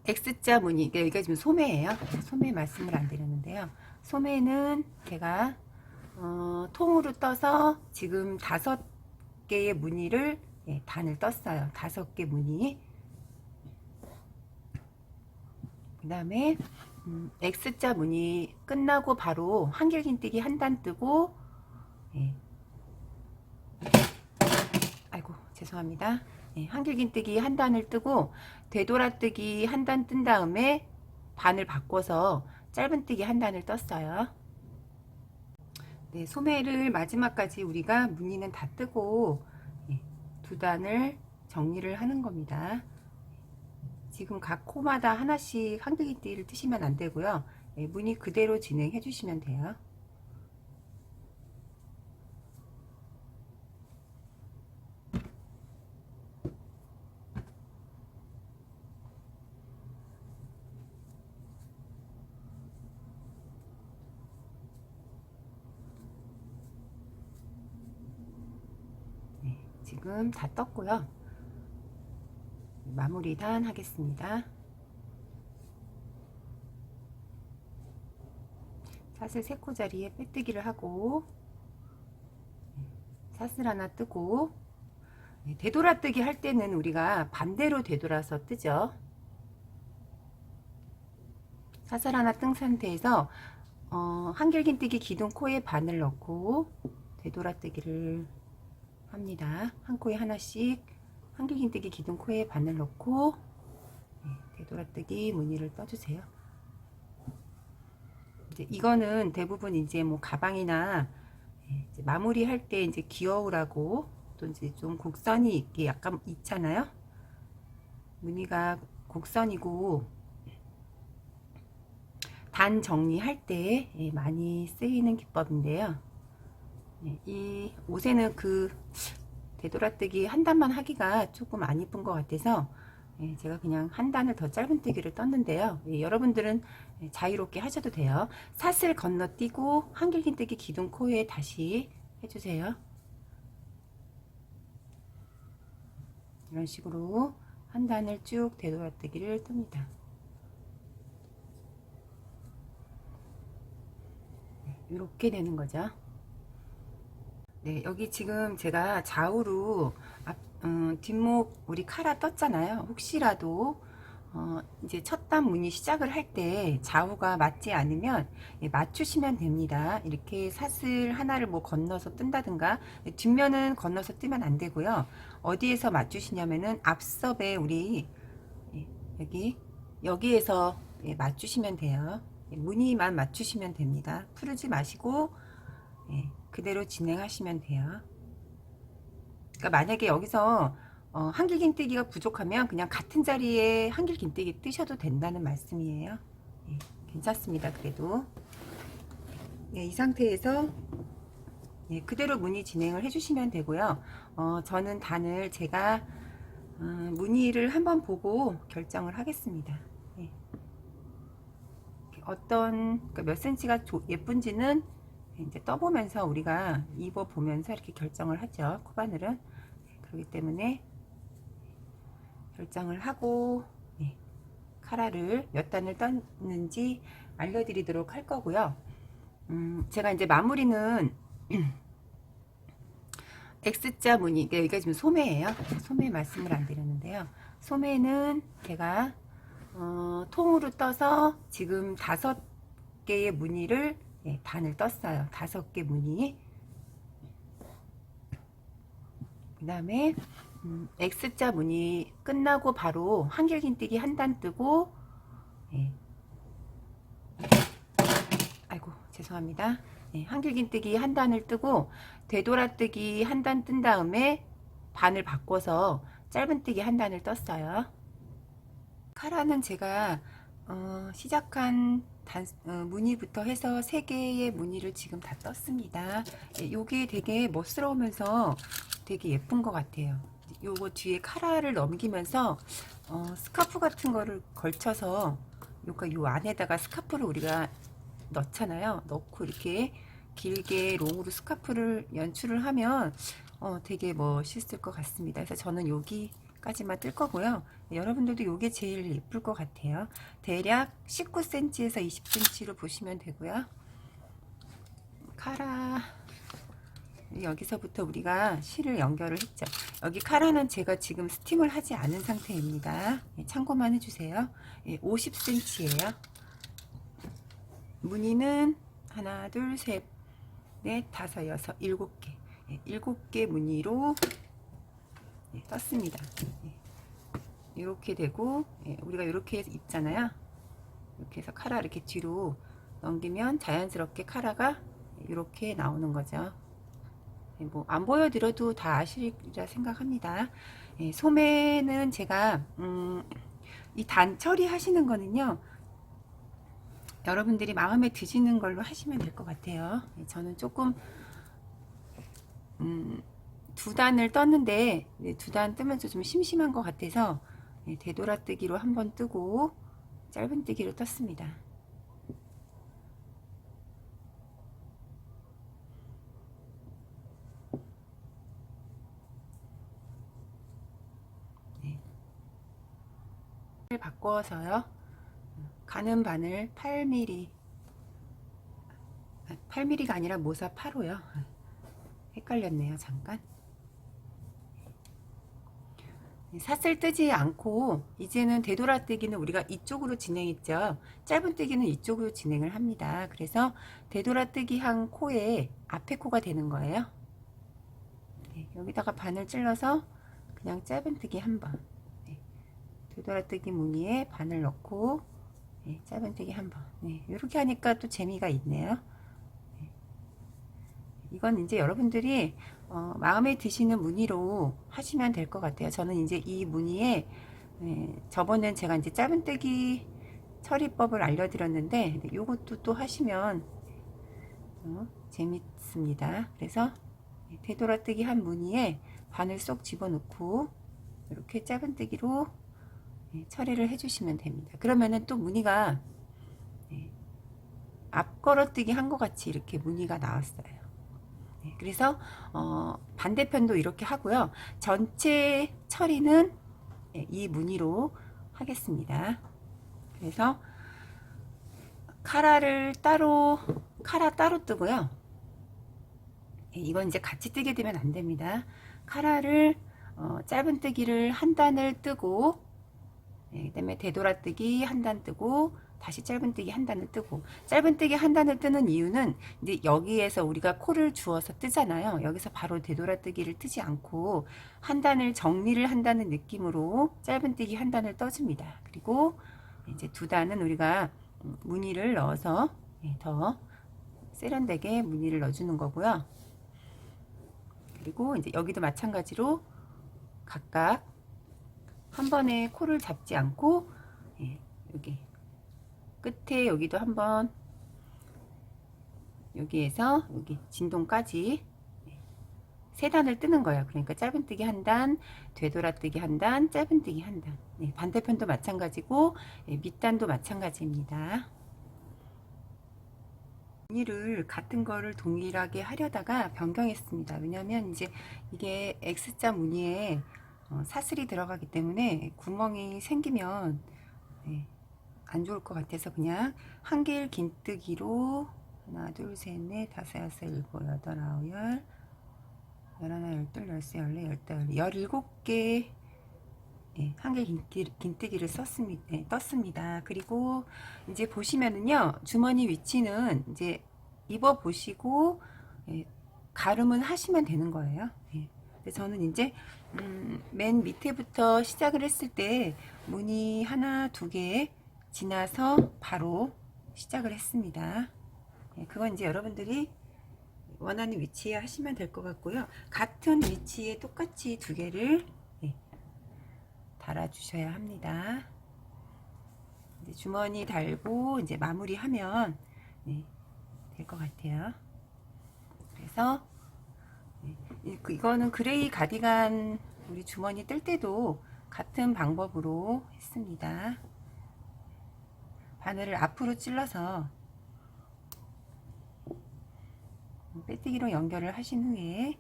X자 무늬, 여기가 지금 소매예요. 소매 말씀을 안 드렸는데요. 소매는 제가 통으로 떠서 지금 5개의 무늬를 단을 떴어요. 5개 무늬. 그 다음에 X자 무늬 끝나고 바로 한길긴뜨기 한 단 뜨고 아이고 죄송합니다. 한길긴뜨기 한 단을 뜨고 되돌아뜨기 한 단 뜬 다음에 반을 바꿔서 짧은뜨기 한 단을 떴어요. 소매를 마지막까지 우리가 무늬는 다 뜨고 두 단을 정리를 하는 겁니다. 지금 각 코마다 하나씩 한길긴뜨기를 뜨시면 안 되고요. 무늬 그대로 진행해 주시면 돼요. 지금 다 떴고요. 마무리 단 하겠습니다. 사슬 3코 자리에 빼뜨기를 하고 사슬 하나 뜨고 되돌아뜨기 할 때는 우리가 반대로 되돌아서 뜨죠. 사슬 하나 뜬 상태에서 한길긴뜨기 기둥 코에 바늘 넣고 되돌아뜨기를 합니다. 한 코에 하나씩 한길긴뜨기 기둥 코에 바늘 넣고 되돌아뜨기 무늬를 떠주세요. 이제 이거는 대부분 이제 뭐 가방이나 이제 마무리할 때 이제 귀여우라고 또 이제 좀 곡선이 있게 약간 있잖아요. 무늬가 곡선이고 단 정리할 때 많이 쓰이는 기법인데요. 이 옷에는 그 되돌아뜨기 한 단만 하기가 조금 안 이쁜 것 같아서 제가 그냥 한 단을 더 짧은뜨기를 떴는데요. 여러분들은 자유롭게 하셔도 돼요. 사슬 건너뛰고 한길긴뜨기 기둥 코에 다시 해주세요. 이런 식으로 한 단을 쭉 되돌아뜨기를 뜹니다. 이렇게 되는 거죠. 여기 지금 제가 좌우로 뒷목 우리 카라 떴잖아요. 혹시라도 이제 첫 단 무늬 시작을 할 때 좌우가 맞지 않으면 맞추시면 됩니다. 이렇게 사슬 하나를 뭐 건너서 뜬다든가, 뒷면은 건너서 뜨면 안 되고요. 어디에서 맞추시냐면은 앞섭에 우리 여기에서 맞추시면 돼요. 무늬만 맞추시면 됩니다. 풀지 마시고 그대로 진행하시면 돼요. 그러니까 만약에 여기서 한길긴뜨기가 부족하면 그냥 같은 자리에 한길긴뜨기 뜨셔도 된다는 말씀이에요. 괜찮습니다. 그래도 이 상태에서 그대로 무늬 진행을 해주시면 되고요. 저는 단을 제가 무늬를 한번 보고 결정을 하겠습니다. 어떤 그러니까 몇 센치가 예쁜지는 이제 떠보면서 우리가 입어보면서 이렇게 결정을 하죠. 코바늘은. 그렇기 때문에 결정을 하고 카라를 몇 단을 떴는지 알려드리도록 할 거고요. 제가 이제 마무리는 X자 무늬, 여기가 지금 소매예요. 소매 말씀을 안 드렸는데요. 소매는 제가 통으로 떠서 지금 5개의 무늬를 반을 떴어요. 5개 무늬. 그 다음에 X자 무늬 끝나고 바로 한길긴뜨기 한 단 뜨고, 아이고 죄송합니다. 한길긴뜨기 한 단을 뜨고 되돌아뜨기 한 단 뜬 다음에 반을 바꿔서 짧은뜨기 한 단을 떴어요. 카라는 제가 시작한 무늬부터 해서 3개의 무늬를 지금 다 떴습니다. 요게 되게 멋스러우면서 되게 예쁜 것 같아요. 요거 뒤에 카라를 넘기면서 스카프 같은 거를 걸쳐서 요 안에다가 스카프를 우리가 넣잖아요. 넣고 이렇게 길게 롱으로 스카프를 연출을 하면 되게 멋있을 것 같습니다. 그래서 저는 여기까지만 뜰 거고요. 여러분들도 요게 제일 예쁠 것 같아요. 대략 19cm에서 20cm로 보시면 되고요. 카라 여기서부터 우리가 실을 연결을 했죠. 여기 카라는 제가 지금 스팀을 하지 않은 상태입니다. 참고만 해주세요. 50cm예요. 무늬는 하나, 둘, 셋, 넷, 다섯, 여섯, 7개. 7개 무늬로 떴습니다. 이렇게 되고, 우리가 이렇게 입잖아요. 이렇게 해서 카라 이렇게 뒤로 넘기면 자연스럽게 카라가 이렇게 나오는 거죠. 뭐 안 보여드려도 다 아시리라 생각합니다. 소매는 제가 이 단 처리하시는 거는요, 여러분들이 마음에 드시는 걸로 하시면 될 것 같아요. 저는 조금 2단을 떴는데 2단 뜨면서 좀 심심한 것 같아서 되돌아뜨기로 한번 뜨고 짧은뜨기로 떴습니다. 바꿔서요. 가는 바늘 8mm, 8mm가 아니라 모사 8호요. 헷갈렸네요. 잠깐. 사슬 뜨지 않고 이제는 되돌아뜨기는 우리가 이쪽으로 진행했죠. 짧은뜨기는 이쪽으로 진행을 합니다. 그래서 되돌아뜨기 한 코에 앞에 코가 되는 거예요. 여기다가 바늘 찔러서 그냥 짧은뜨기 한 번, 되돌아뜨기 무늬에 바늘 넣고 짧은뜨기 한 번. 이렇게 하니까 또 재미가 있네요. 이건 이제 여러분들이 마음에 드시는 무늬로 하시면 될 것 같아요. 저는 이제 이 무늬에 저번엔 제가 이제 짧은뜨기 처리법을 알려드렸는데 이것도 또 하시면 재밌습니다. 그래서 되돌아뜨기 한 무늬에 바늘 쏙 집어넣고 이렇게 짧은뜨기로 처리를 해주시면 됩니다. 그러면은 또 무늬가 앞걸어뜨기 한 것 같이 이렇게 무늬가 나왔어요. 그래서 반대편도 이렇게 하고요. 전체 처리는 이 무늬로 하겠습니다. 그래서 카라 따로 뜨고요. 이건 이제 같이 뜨게 되면 안 됩니다. 카라를 짧은뜨기를 한 단을 뜨고, 그 다음에 되돌아뜨기 한 단 뜨고, 다시 짧은뜨기 한 단을 뜨고, 짧은뜨기 한 단을 뜨는 이유는 이제 여기에서 우리가 코를 주어서 뜨잖아요. 여기서 바로 되돌아뜨기를 뜨지 않고 한 단을 정리를 한다는 느낌으로 짧은뜨기 한 단을 떠줍니다. 그리고 이제 2단은 우리가 무늬를 넣어서 더 세련되게 무늬를 넣어주는 거고요. 그리고 이제 여기도 마찬가지로 각각 한 번에 코를 잡지 않고 여기 끝에 여기도 한번 여기에서 여기 진동까지 3단을 뜨는 거예요. 그러니까 짧은뜨기 한 단, 되돌아뜨기 한 단, 짧은뜨기 한 단. 반대편도 마찬가지고 밑단도 마찬가지입니다. 무늬를 같은 거를 동일하게 하려다가 변경했습니다. 왜냐하면 이제 이게 X자 무늬에 사슬이 들어가기 때문에 구멍이 생기면 안 좋을 것 같아서 그냥 한길 긴뜨기로 하나, 둘, 셋, 넷, 다섯, 여섯, 일곱, 여덟, 아홉, 열, 열하나, 열둘, 열세, 열네, 열다섯, 17개 한개 긴뜨기를 썼습니다. 떴습니다. 그리고 이제 보시면은요, 주머니 위치는 이제 입어 보시고 가름은 하시면 되는 거예요. 근데 저는 이제 맨 밑에부터 시작을 했을 때 무늬 하나, 두 개 지나서 바로 시작을 했습니다. 그건 이제 여러분들이 원하는 위치에 하시면 될 것 같고요. 같은 위치에 똑같이 두 개를 달아 주셔야 합니다. 이제 주머니 달고 이제 마무리하면 될 것 같아요. 그래서 이거는 그레이 가디건 우리 주머니 뜰 때도 같은 방법으로 했습니다. 바늘을 앞으로 찔러서 빼뜨기로 연결을 하신 후에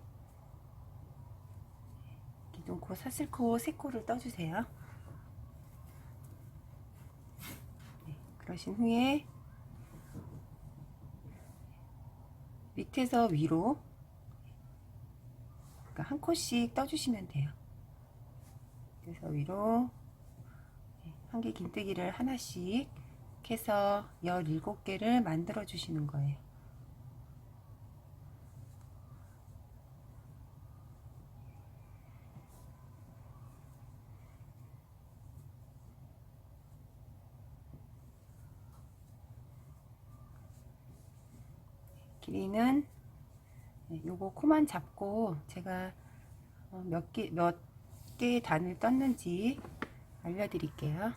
기둥코, 사슬코, 세코를 떠주세요. 그러신 후에 밑에서 위로 그러니까 한 코씩 떠주시면 돼요. 그래서 위로 한 개 긴뜨기를 하나씩 해서 17개를 만들어 주시는 거예요. 길이는 요거 코만 잡고 제가 몇 개 단을 떴는지 알려드릴게요.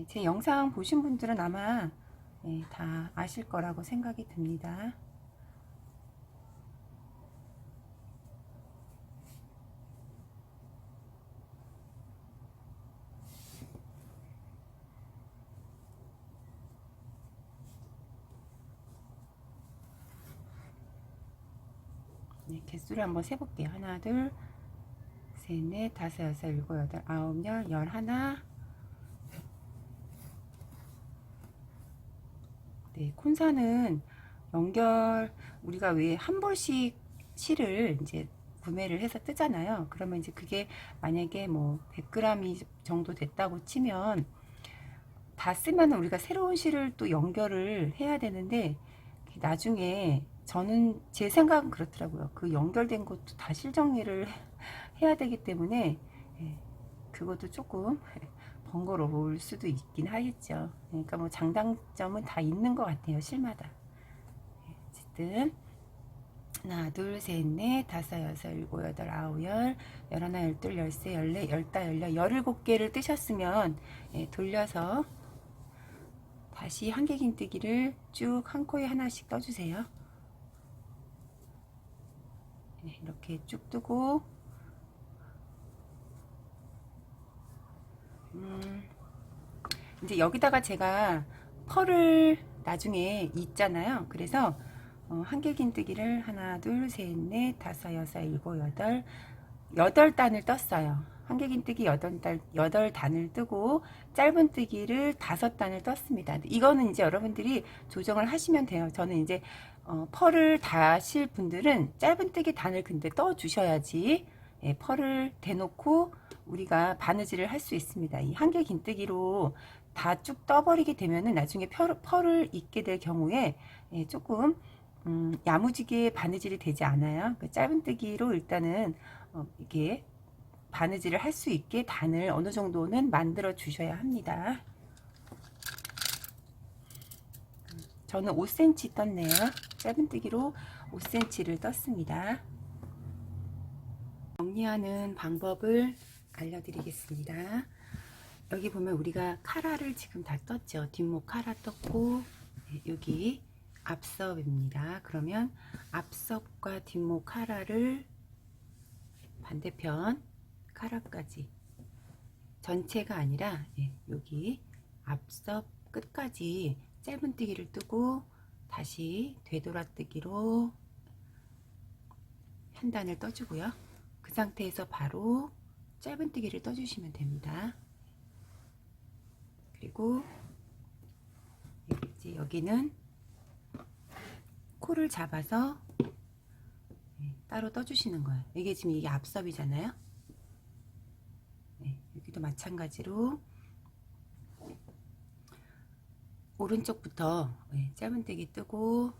제 영상 보신 분들은 아마 다 아실 거라고 생각이 듭니다. 개수를 한번 세볼게요. 하나, 둘, 셋, 넷, 다섯, 여섯, 일곱, 여덟, 아홉, 열, 열하나. 콘사는 연결 우리가 왜 한 벌씩 실을 이제 구매를 해서 뜨잖아요. 그러면 이제 그게 만약에 뭐 100g 정도 됐다고 치면 다 쓰면 우리가 새로운 실을 또 연결을 해야 되는데 나중에 저는 제 생각은 그렇더라고요. 그 연결된 것도 다 실 정리를 해야 되기 때문에 그것도 조금 번거로울 수도 있긴 하겠죠. 그러니까 뭐 장단점은 다 있는 것 같아요. 실마다. 어쨌든 하나, 둘, 셋, 넷, 다섯, 여섯, 일곱, 여덟, 아홉, 열, 열하나, 열둘, 열세, 열네, 열다, 열여, 17개를 뜨셨으면 돌려서 다시 한 개 긴뜨기를 쭉 한 코에 하나씩 떠주세요. 이렇게 쭉 뜨고 이제 여기다가 제가 펄을 나중에 있잖아요. 그래서 한 개 긴뜨기를 하나, 둘, 셋, 넷, 다섯, 여섯, 일곱, 여덟, 8단을 떴어요. 한 개 긴뜨기 8단을 뜨고 짧은뜨기를 5단을 떴습니다. 이거는 이제 여러분들이 조정을 하시면 돼요. 저는 이제 펄을 다실 분들은 짧은뜨기 단을 근데 떠 주셔야지 펄을 대놓고 우리가 바느질을 할 수 있습니다. 이 한 개 긴뜨기로 다 쭉 떠버리게 되면은 나중에 펄을 입게 될 경우에 조금 야무지게 바느질이 되지 않아요. 짧은뜨기로 일단은 이게 바느질을 할 수 있게 단을 어느 정도는 만들어 주셔야 합니다. 저는 5cm 떴네요. 짧은뜨기로 5cm를 떴습니다. 정리하는 방법을 알려드리겠습니다. 여기 보면 우리가 카라를 지금 다 떴죠. 뒷목 카라 떴고 여기 앞섭입니다. 그러면 앞섭과 뒷목 카라를 반대편 카라까지 전체가 아니라 여기 앞섭 끝까지 짧은뜨기를 뜨고 다시 되돌아뜨기로 한 단을 떠주고요. 그 상태에서 바로 짧은뜨기를 떠주시면 됩니다. 그리고 이제 여기는 코를 잡아서 따로 떠주시는 거예요. 이게 지금 이게 앞섭이잖아요. 여기도 마찬가지로 오른쪽부터 짧은뜨기 뜨고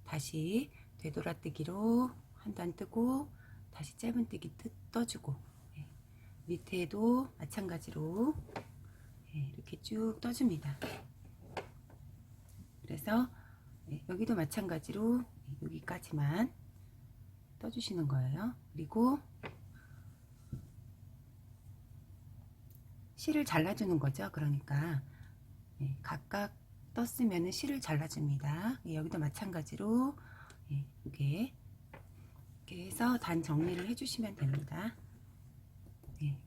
다시 되돌아뜨기로 한 단 뜨고 다시 짧은뜨기 떠주고 밑에도 마찬가지로 이렇게 쭉 떠줍니다. 그래서 여기도 마찬가지로 여기까지만 떠주시는 거예요. 그리고 실을 잘라주는 거죠. 그러니까 각각 떴으면 실을 잘라줍니다. 여기도 마찬가지로 이렇게 해서 단 정리를 해주시면 됩니다.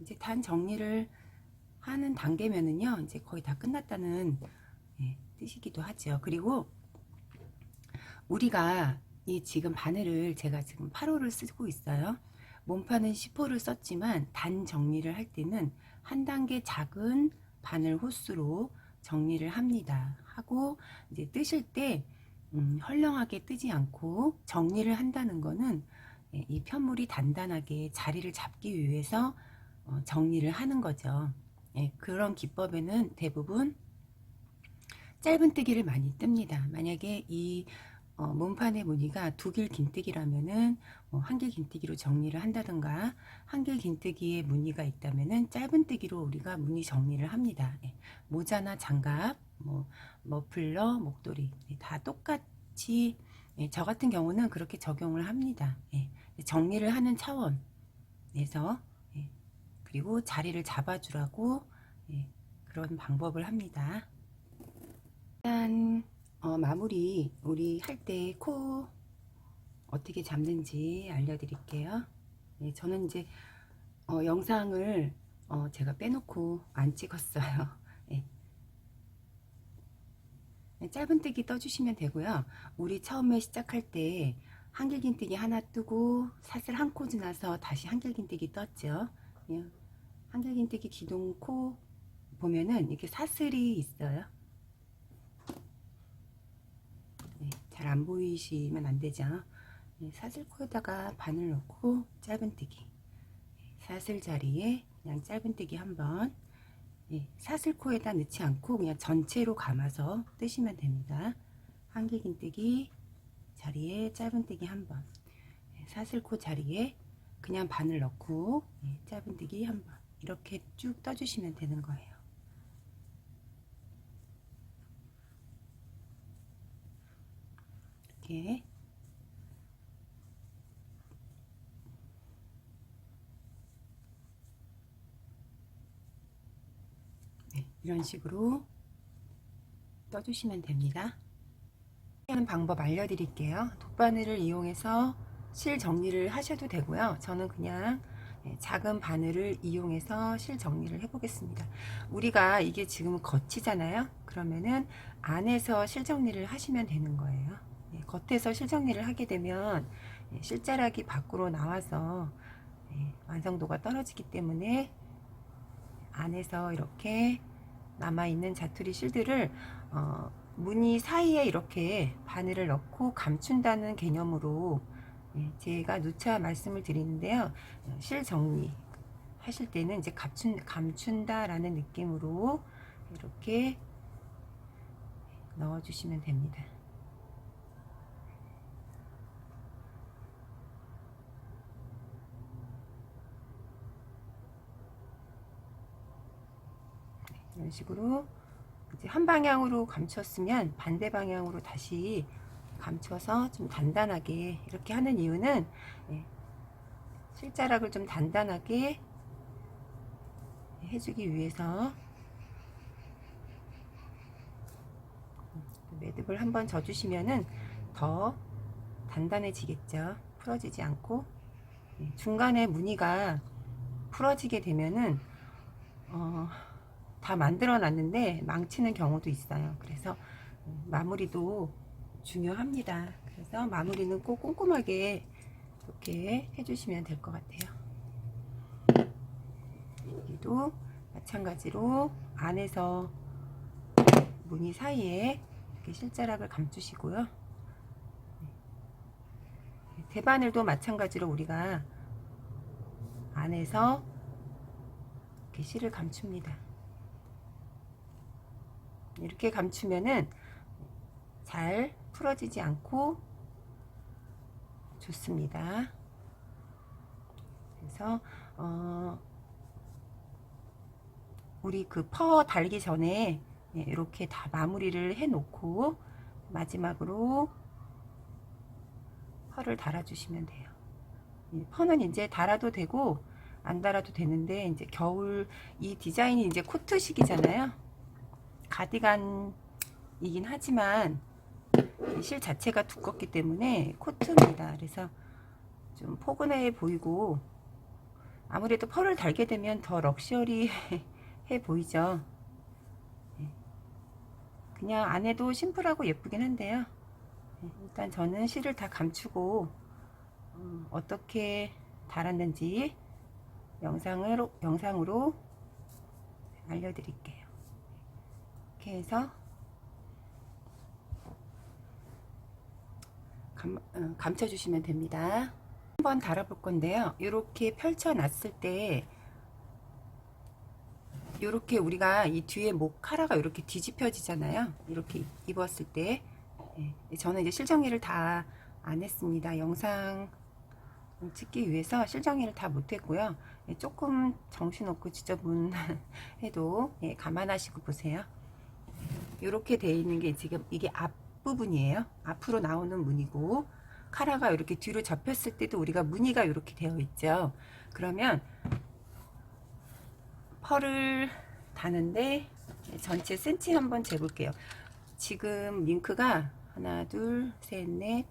이제 단 정리를 하는 단계면은요, 이제 거의 다 끝났다는 뜻이기도 하죠. 그리고 우리가 이 지금 바늘을 제가 지금 8호를 쓰고 있어요. 몸판은 10호를 썼지만 단 정리를 할 때는 한 단계 작은 바늘 호수로 정리를 합니다. 하고 이제 뜨실 때 헐렁하게 뜨지 않고 정리를 한다는 거는 이 편물이 단단하게 자리를 잡기 위해서 정리를 하는 거죠. 그런 기법에는 대부분 짧은뜨기를 많이 뜹니다. 만약에 이 몸판의 무늬가 두길 긴뜨기라면은 한길 긴뜨기로 정리를 한다든가, 한길 긴뜨기에 무늬가 있다면은 짧은뜨기로 우리가 무늬 정리를 합니다. 모자나 장갑, 머플러, 목도리 다 똑같이 저 같은 경우는 그렇게 적용을 합니다. 정리를 하는 차원에서 그리고 자리를 잡아주라고 그런 방법을 합니다. 일단 마무리 우리 할 때 코 어떻게 잡는지 알려드릴게요. 저는 이제 영상을 제가 빼놓고 안 찍었어요. 짧은뜨기 떠주시면 되고요. 우리 처음에 시작할 때 한길긴뜨기 하나 뜨고 사슬 한 코 지나서 다시 한길긴뜨기 떴죠. 한길긴뜨기 기둥 코 보면은 이렇게 사슬이 있어요. 잘 안 보이시면 안 되죠. 사슬 코에다가 바늘 넣고 짧은뜨기, 사슬 자리에 그냥 짧은뜨기 한번, 사슬 코에다 넣지 않고 그냥 전체로 감아서 뜨시면 됩니다. 한길긴뜨기 자리에 짧은뜨기 한번, 사슬 코 자리에 그냥 바늘 넣고 짧은뜨기 한번, 이렇게 쭉 떠주시면 되는 거예요. 이렇게 이런 식으로 떠주시면 됩니다. 하는 방법 알려드릴게요. 돗바늘을 이용해서 실 정리를 하셔도 되고요. 저는 그냥 작은 바늘을 이용해서 실 정리를 해 보겠습니다. 우리가 이게 지금 겉이잖아요. 그러면은 안에서 실 정리를 하시면 되는 거예요. 겉에서 실 정리를 하게 되면 실자락이 밖으로 나와서 완성도가 떨어지기 때문에 안에서 이렇게 남아있는 자투리 실들을 무늬 사이에 이렇게 바늘을 넣고 감춘다는 개념으로 제가 누차 말씀을 드리는데요. 실 정리 하실 때는 이제 감춘다 라는 느낌으로 이렇게 넣어 주시면 됩니다. 이런 식으로 이제 한 방향으로 감췄으면 반대 방향으로 다시 감춰서 좀 단단하게 이렇게 하는 이유는 실자락을 좀 단단하게 해주기 위해서. 매듭을 한번 져주시면은 더 단단해지겠죠. 풀어지지 않고. 중간에 무늬가 풀어지게 되면은 다 만들어 놨는데 망치는 경우도 있어요. 그래서 마무리도 중요합니다. 그래서 마무리는 꼭 꼼꼼하게 이렇게 해주시면 될 것 같아요. 여기도 마찬가지로 안에서 무늬 사이에 이렇게 실자락을 감추시고요. 대바늘도 마찬가지로 우리가 안에서 이렇게 실을 감춥니다. 이렇게 감추면은 잘 풀어지지 않고 좋습니다. 그래서 우리 그 퍼 달기 전에 이렇게 다 마무리를 해 놓고 마지막으로 퍼를 달아주시면 돼요. 퍼는 이제 달아도 되고 안 달아도 되는데, 이제 겨울 이 디자인이 이제 코트식이잖아요. 가디건이긴 하지만 실 자체가 두껍기 때문에 코트입니다. 그래서 좀 포근해 보이고, 아무래도 펄을 달게 되면 더 럭셔리해 보이죠. 그냥 안 해도 심플하고 예쁘긴 한데요. 일단 저는 실을 다 감추고 어떻게 달았는지 영상으로 알려드릴게요. 이렇게 해서 감춰주시면 됩니다. 한번 달아볼 건데요. 이렇게 펼쳐 놨을 때 이렇게 우리가 이 뒤에 목 카라가 이렇게 뒤집혀지잖아요. 이렇게 입었을 때 저는 이제 실정리를 다 안 했습니다. 영상 찍기 위해서 실정리를 다 못했고요. 조금 정신없고 지저분해도 감안하시고 보세요. 이렇게 되어 있는 게 지금 이게 앞부분이에요. 앞으로 나오는 무늬고, 카라가 이렇게 뒤로 접혔을 때도 우리가 무늬가 이렇게 되어 있죠. 그러면 펄을 다는데 전체 센치 한번 재볼게요. 지금 링크가 하나, 둘, 셋, 넷,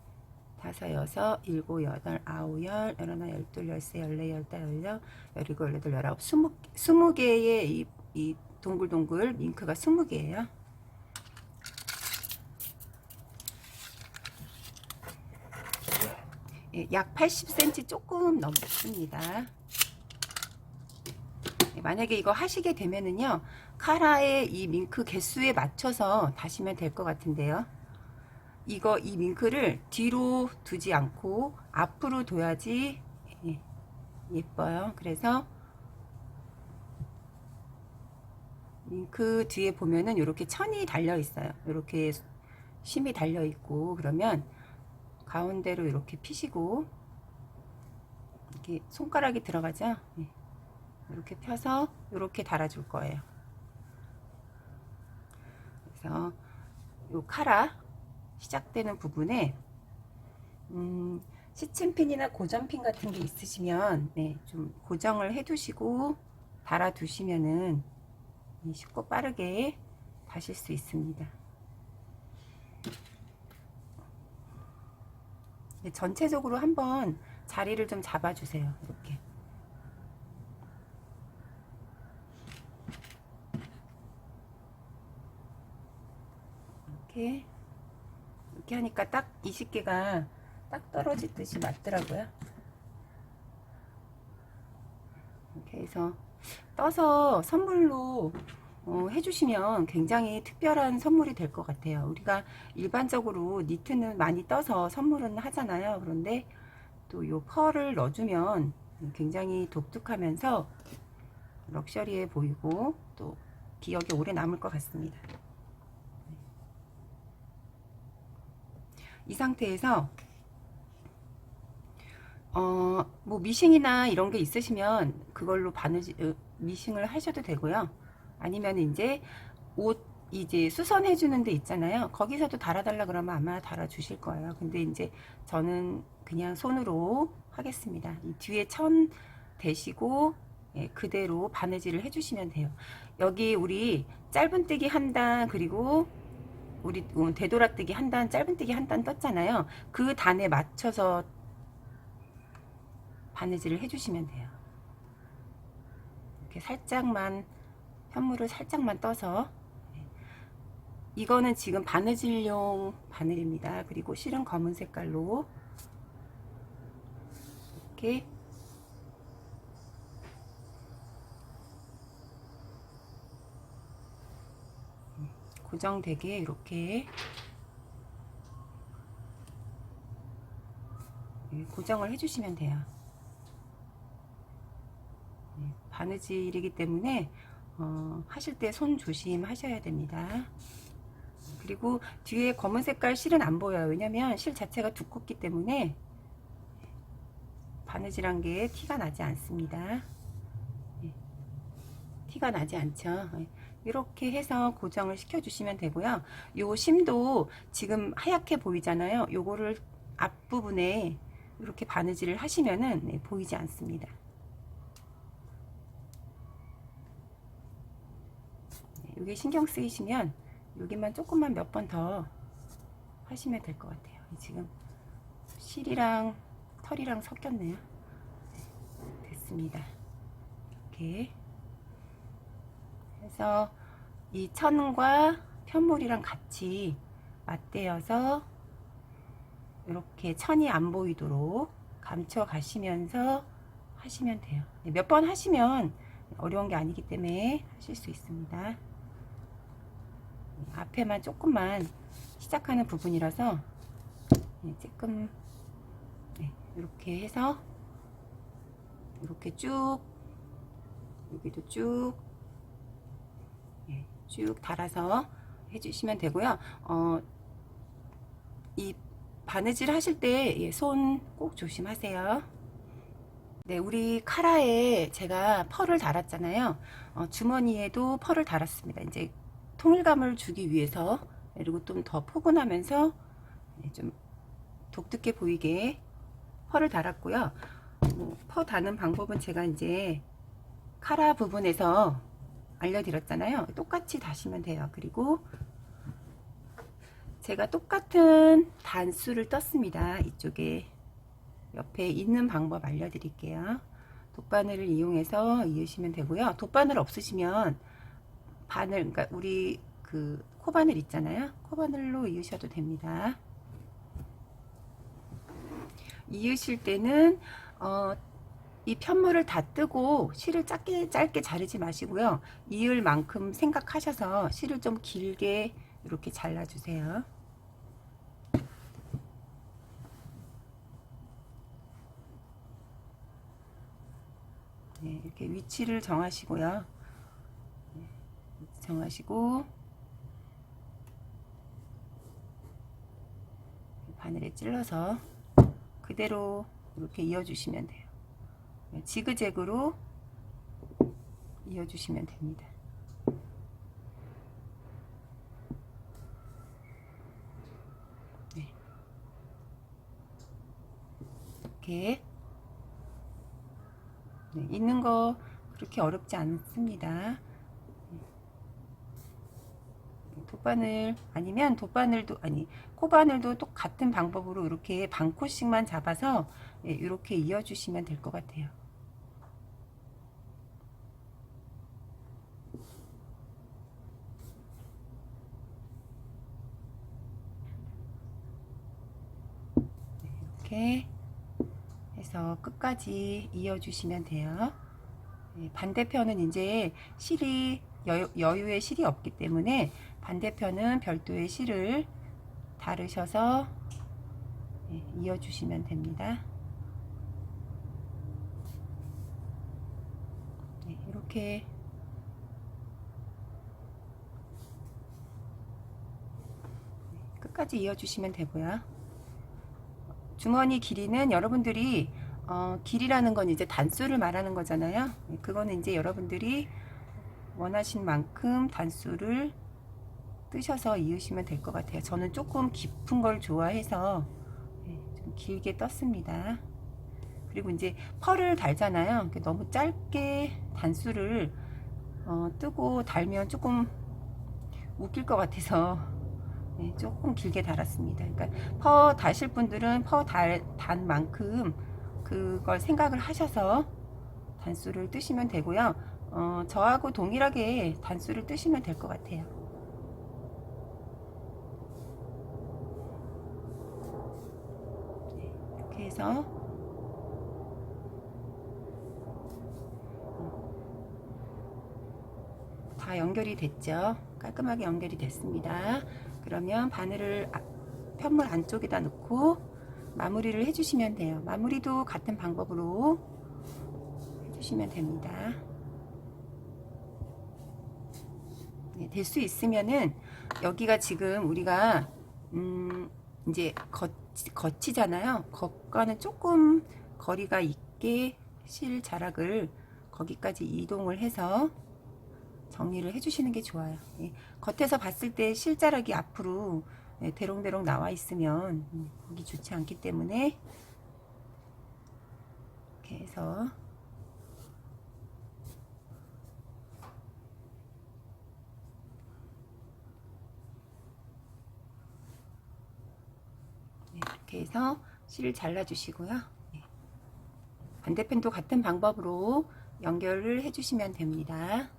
다섯, 여섯, 일곱, 여덟, 아홉, 열, 열하나, 열둘, 열세, 열네, 열다, 열여, 열일곱, 열여덟, 열아홉, 20개의 이 동글동글 링크가 20개예요. 약 80cm 조금 넘습니다. 만약에 이거 하시게 되면은요, 카라의 이 밍크 개수에 맞춰서 다시면 될 것 같은데요. 이 밍크를 뒤로 두지 않고 앞으로 둬야지 예뻐요. 그래서 밍크 뒤에 보면은 이렇게 천이 달려 있어요. 이렇게 심이 달려 있고, 그러면 가운데로 이렇게 피시고, 이렇게 손가락이 들어가죠. 이렇게 펴서 이렇게 달아줄 거예요. 그래서 이 카라 시작되는 부분에 시침핀이나 고정핀 같은 게 있으시면 좀 고정을 해 두시고 달아 두시면은 쉽고 빠르게 다실 수 있습니다. 전체적으로 한번 자리를 좀 잡아 주세요. 이렇게 하니까 딱 20개가 딱 떨어지듯이 맞더라고요. 이렇게 해서 떠서 선물로 해주시면 굉장히 특별한 선물이 될 것 같아요. 우리가 일반적으로 니트는 많이 떠서 선물은 하잖아요. 그런데 또 요 펄을 넣어주면 굉장히 독특하면서 럭셔리해 보이고 또 기억에 오래 남을 것 같습니다. 이 상태에서 뭐 미싱이나 이런 게 있으시면 그걸로 미싱을 하셔도 되고요. 아니면 이제 옷 이제 수선해 주는 데 있잖아요. 거기서도 달아달라 그러면 아마 달아 주실 거예요. 근데 이제 저는 그냥 손으로 하겠습니다. 이 뒤에 천 대시고 그대로 바느질을 해주시면 돼요. 여기 우리 짧은뜨기 한 단, 그리고 우리 되돌아뜨기 한 단, 짧은뜨기 한 단 떴잖아요. 그 단에 맞춰서 바느질을 해주시면 돼요. 이렇게 살짝만 현물을 살짝만 떠서, 이거는 지금 바느질용 바늘입니다. 그리고 실은 검은 색깔로 이렇게 고정되게 이렇게 고정을 해주시면 돼요. 바느질이기 때문에 하실 때 손 조심하셔야 됩니다. 그리고 뒤에 검은 색깔 실은 안 보여요. 왜냐면 실 자체가 두껍기 때문에 바느질한 게 티가 나지 않습니다. 티가 나지 않죠. 이렇게 해서 고정을 시켜 주시면 되고요. 요 심도 지금 하얗게 보이잖아요. 요거를 앞부분에 이렇게 바느질을 하시면은 보이지 않습니다. 여기 신경 쓰이시면 여기만 조금만 몇 번 더 하시면 될 것 같아요. 지금 실이랑 털이랑 섞였네요. 됐습니다. 이렇게 해서 이 천과 편물이랑 같이 맞대어서 이렇게 천이 안 보이도록 감춰 가시면서 하시면 돼요. 몇 번 하시면 어려운 게 아니기 때문에 하실 수 있습니다. 앞에만 조금만 시작하는 부분이라서 조금 이렇게 해서 이렇게 쭉 여기도 쭉 달아서 해주시면 되고요. 이 바느질 하실 때 손 꼭 조심하세요. 네, 우리 카라에 제가 펄을 달았잖아요. 주머니에도 펄을 달았습니다. 이제 통일감을 주기 위해서, 그리고 좀 더 포근하면서 좀 독특해 보이게 펄을 달았고요. 펄 다는 방법은 제가 이제 카라 부분에서 알려드렸잖아요. 똑같이 다시면 돼요. 그리고 제가 똑같은 단수를 떴습니다. 이쪽에 옆에 있는 방법 알려드릴게요. 돗바늘을 이용해서 이으시면 되고요. 돗바늘 없으시면 바늘, 그러니까 우리 그 코바늘 있잖아요. 코바늘로 이으셔도 됩니다. 이으실 때는 이 편물을 다 뜨고 실을 짧게 자르지 마시고요. 이을 만큼 생각하셔서 실을 좀 길게 이렇게 잘라주세요. 네, 이렇게 위치를 정하시고요. 정하시고 바늘에 찔러서 그대로 이렇게 이어주시면 돼요. 지그재그로 이어주시면 됩니다. 네. 이렇게 있는 거 그렇게 어렵지 않습니다. 돗바늘 아니면 돗바늘도 아니 코바늘도 똑같은 방법으로 이렇게 반코씩만 잡아서 이렇게 이어주시면 될 것 같아요. 이렇게 해서 끝까지 이어주시면 돼요. 반대편은 이제 실이 여유의 실이 없기 때문에 반대편은 별도의 실을 다르셔서 이어주시면 됩니다. 이렇게 끝까지 이어주시면 되고요. 주머니 길이는 여러분들이 길이라는 건 이제 단수를 말하는 거잖아요. 그거는 이제 여러분들이 원하신 만큼 단수를 뜨셔서 이으시면 될 것 같아요. 저는 조금 깊은 걸 좋아해서 좀 길게 떴습니다. 그리고 이제 펄을 달잖아요. 너무 짧게 단수를 뜨고 달면 조금 웃길 것 같아서 조금 길게 달았습니다. 그러니까 퍼 다실 분들은 단 만큼 그걸 생각을 하셔서 단수를 뜨시면 되고요. 저하고 동일하게 단수를 뜨시면 될 것 같아요. 이렇게 해서 다 연결이 됐죠. 깔끔하게 연결이 됐습니다. 그러면 바늘을 편물 안쪽에다 넣고 마무리를 해주시면 돼요. 마무리도 같은 방법으로 해주시면 됩니다. 네, 될 수 있으면은 여기가 지금 우리가 이제 겉이잖아요. 겉과는 조금 거리가 있게 실 자락을 거기까지 이동을 해서 정리를 해주시는 게 좋아요. 예, 겉에서 봤을 때 실자락이 앞으로 대롱대롱 나와 있으면 보기 좋지 않기 때문에 이렇게 해서 이렇게 해서 실을 잘라 주시고요. 반대편도 같은 방법으로 연결을 해 주시면 됩니다.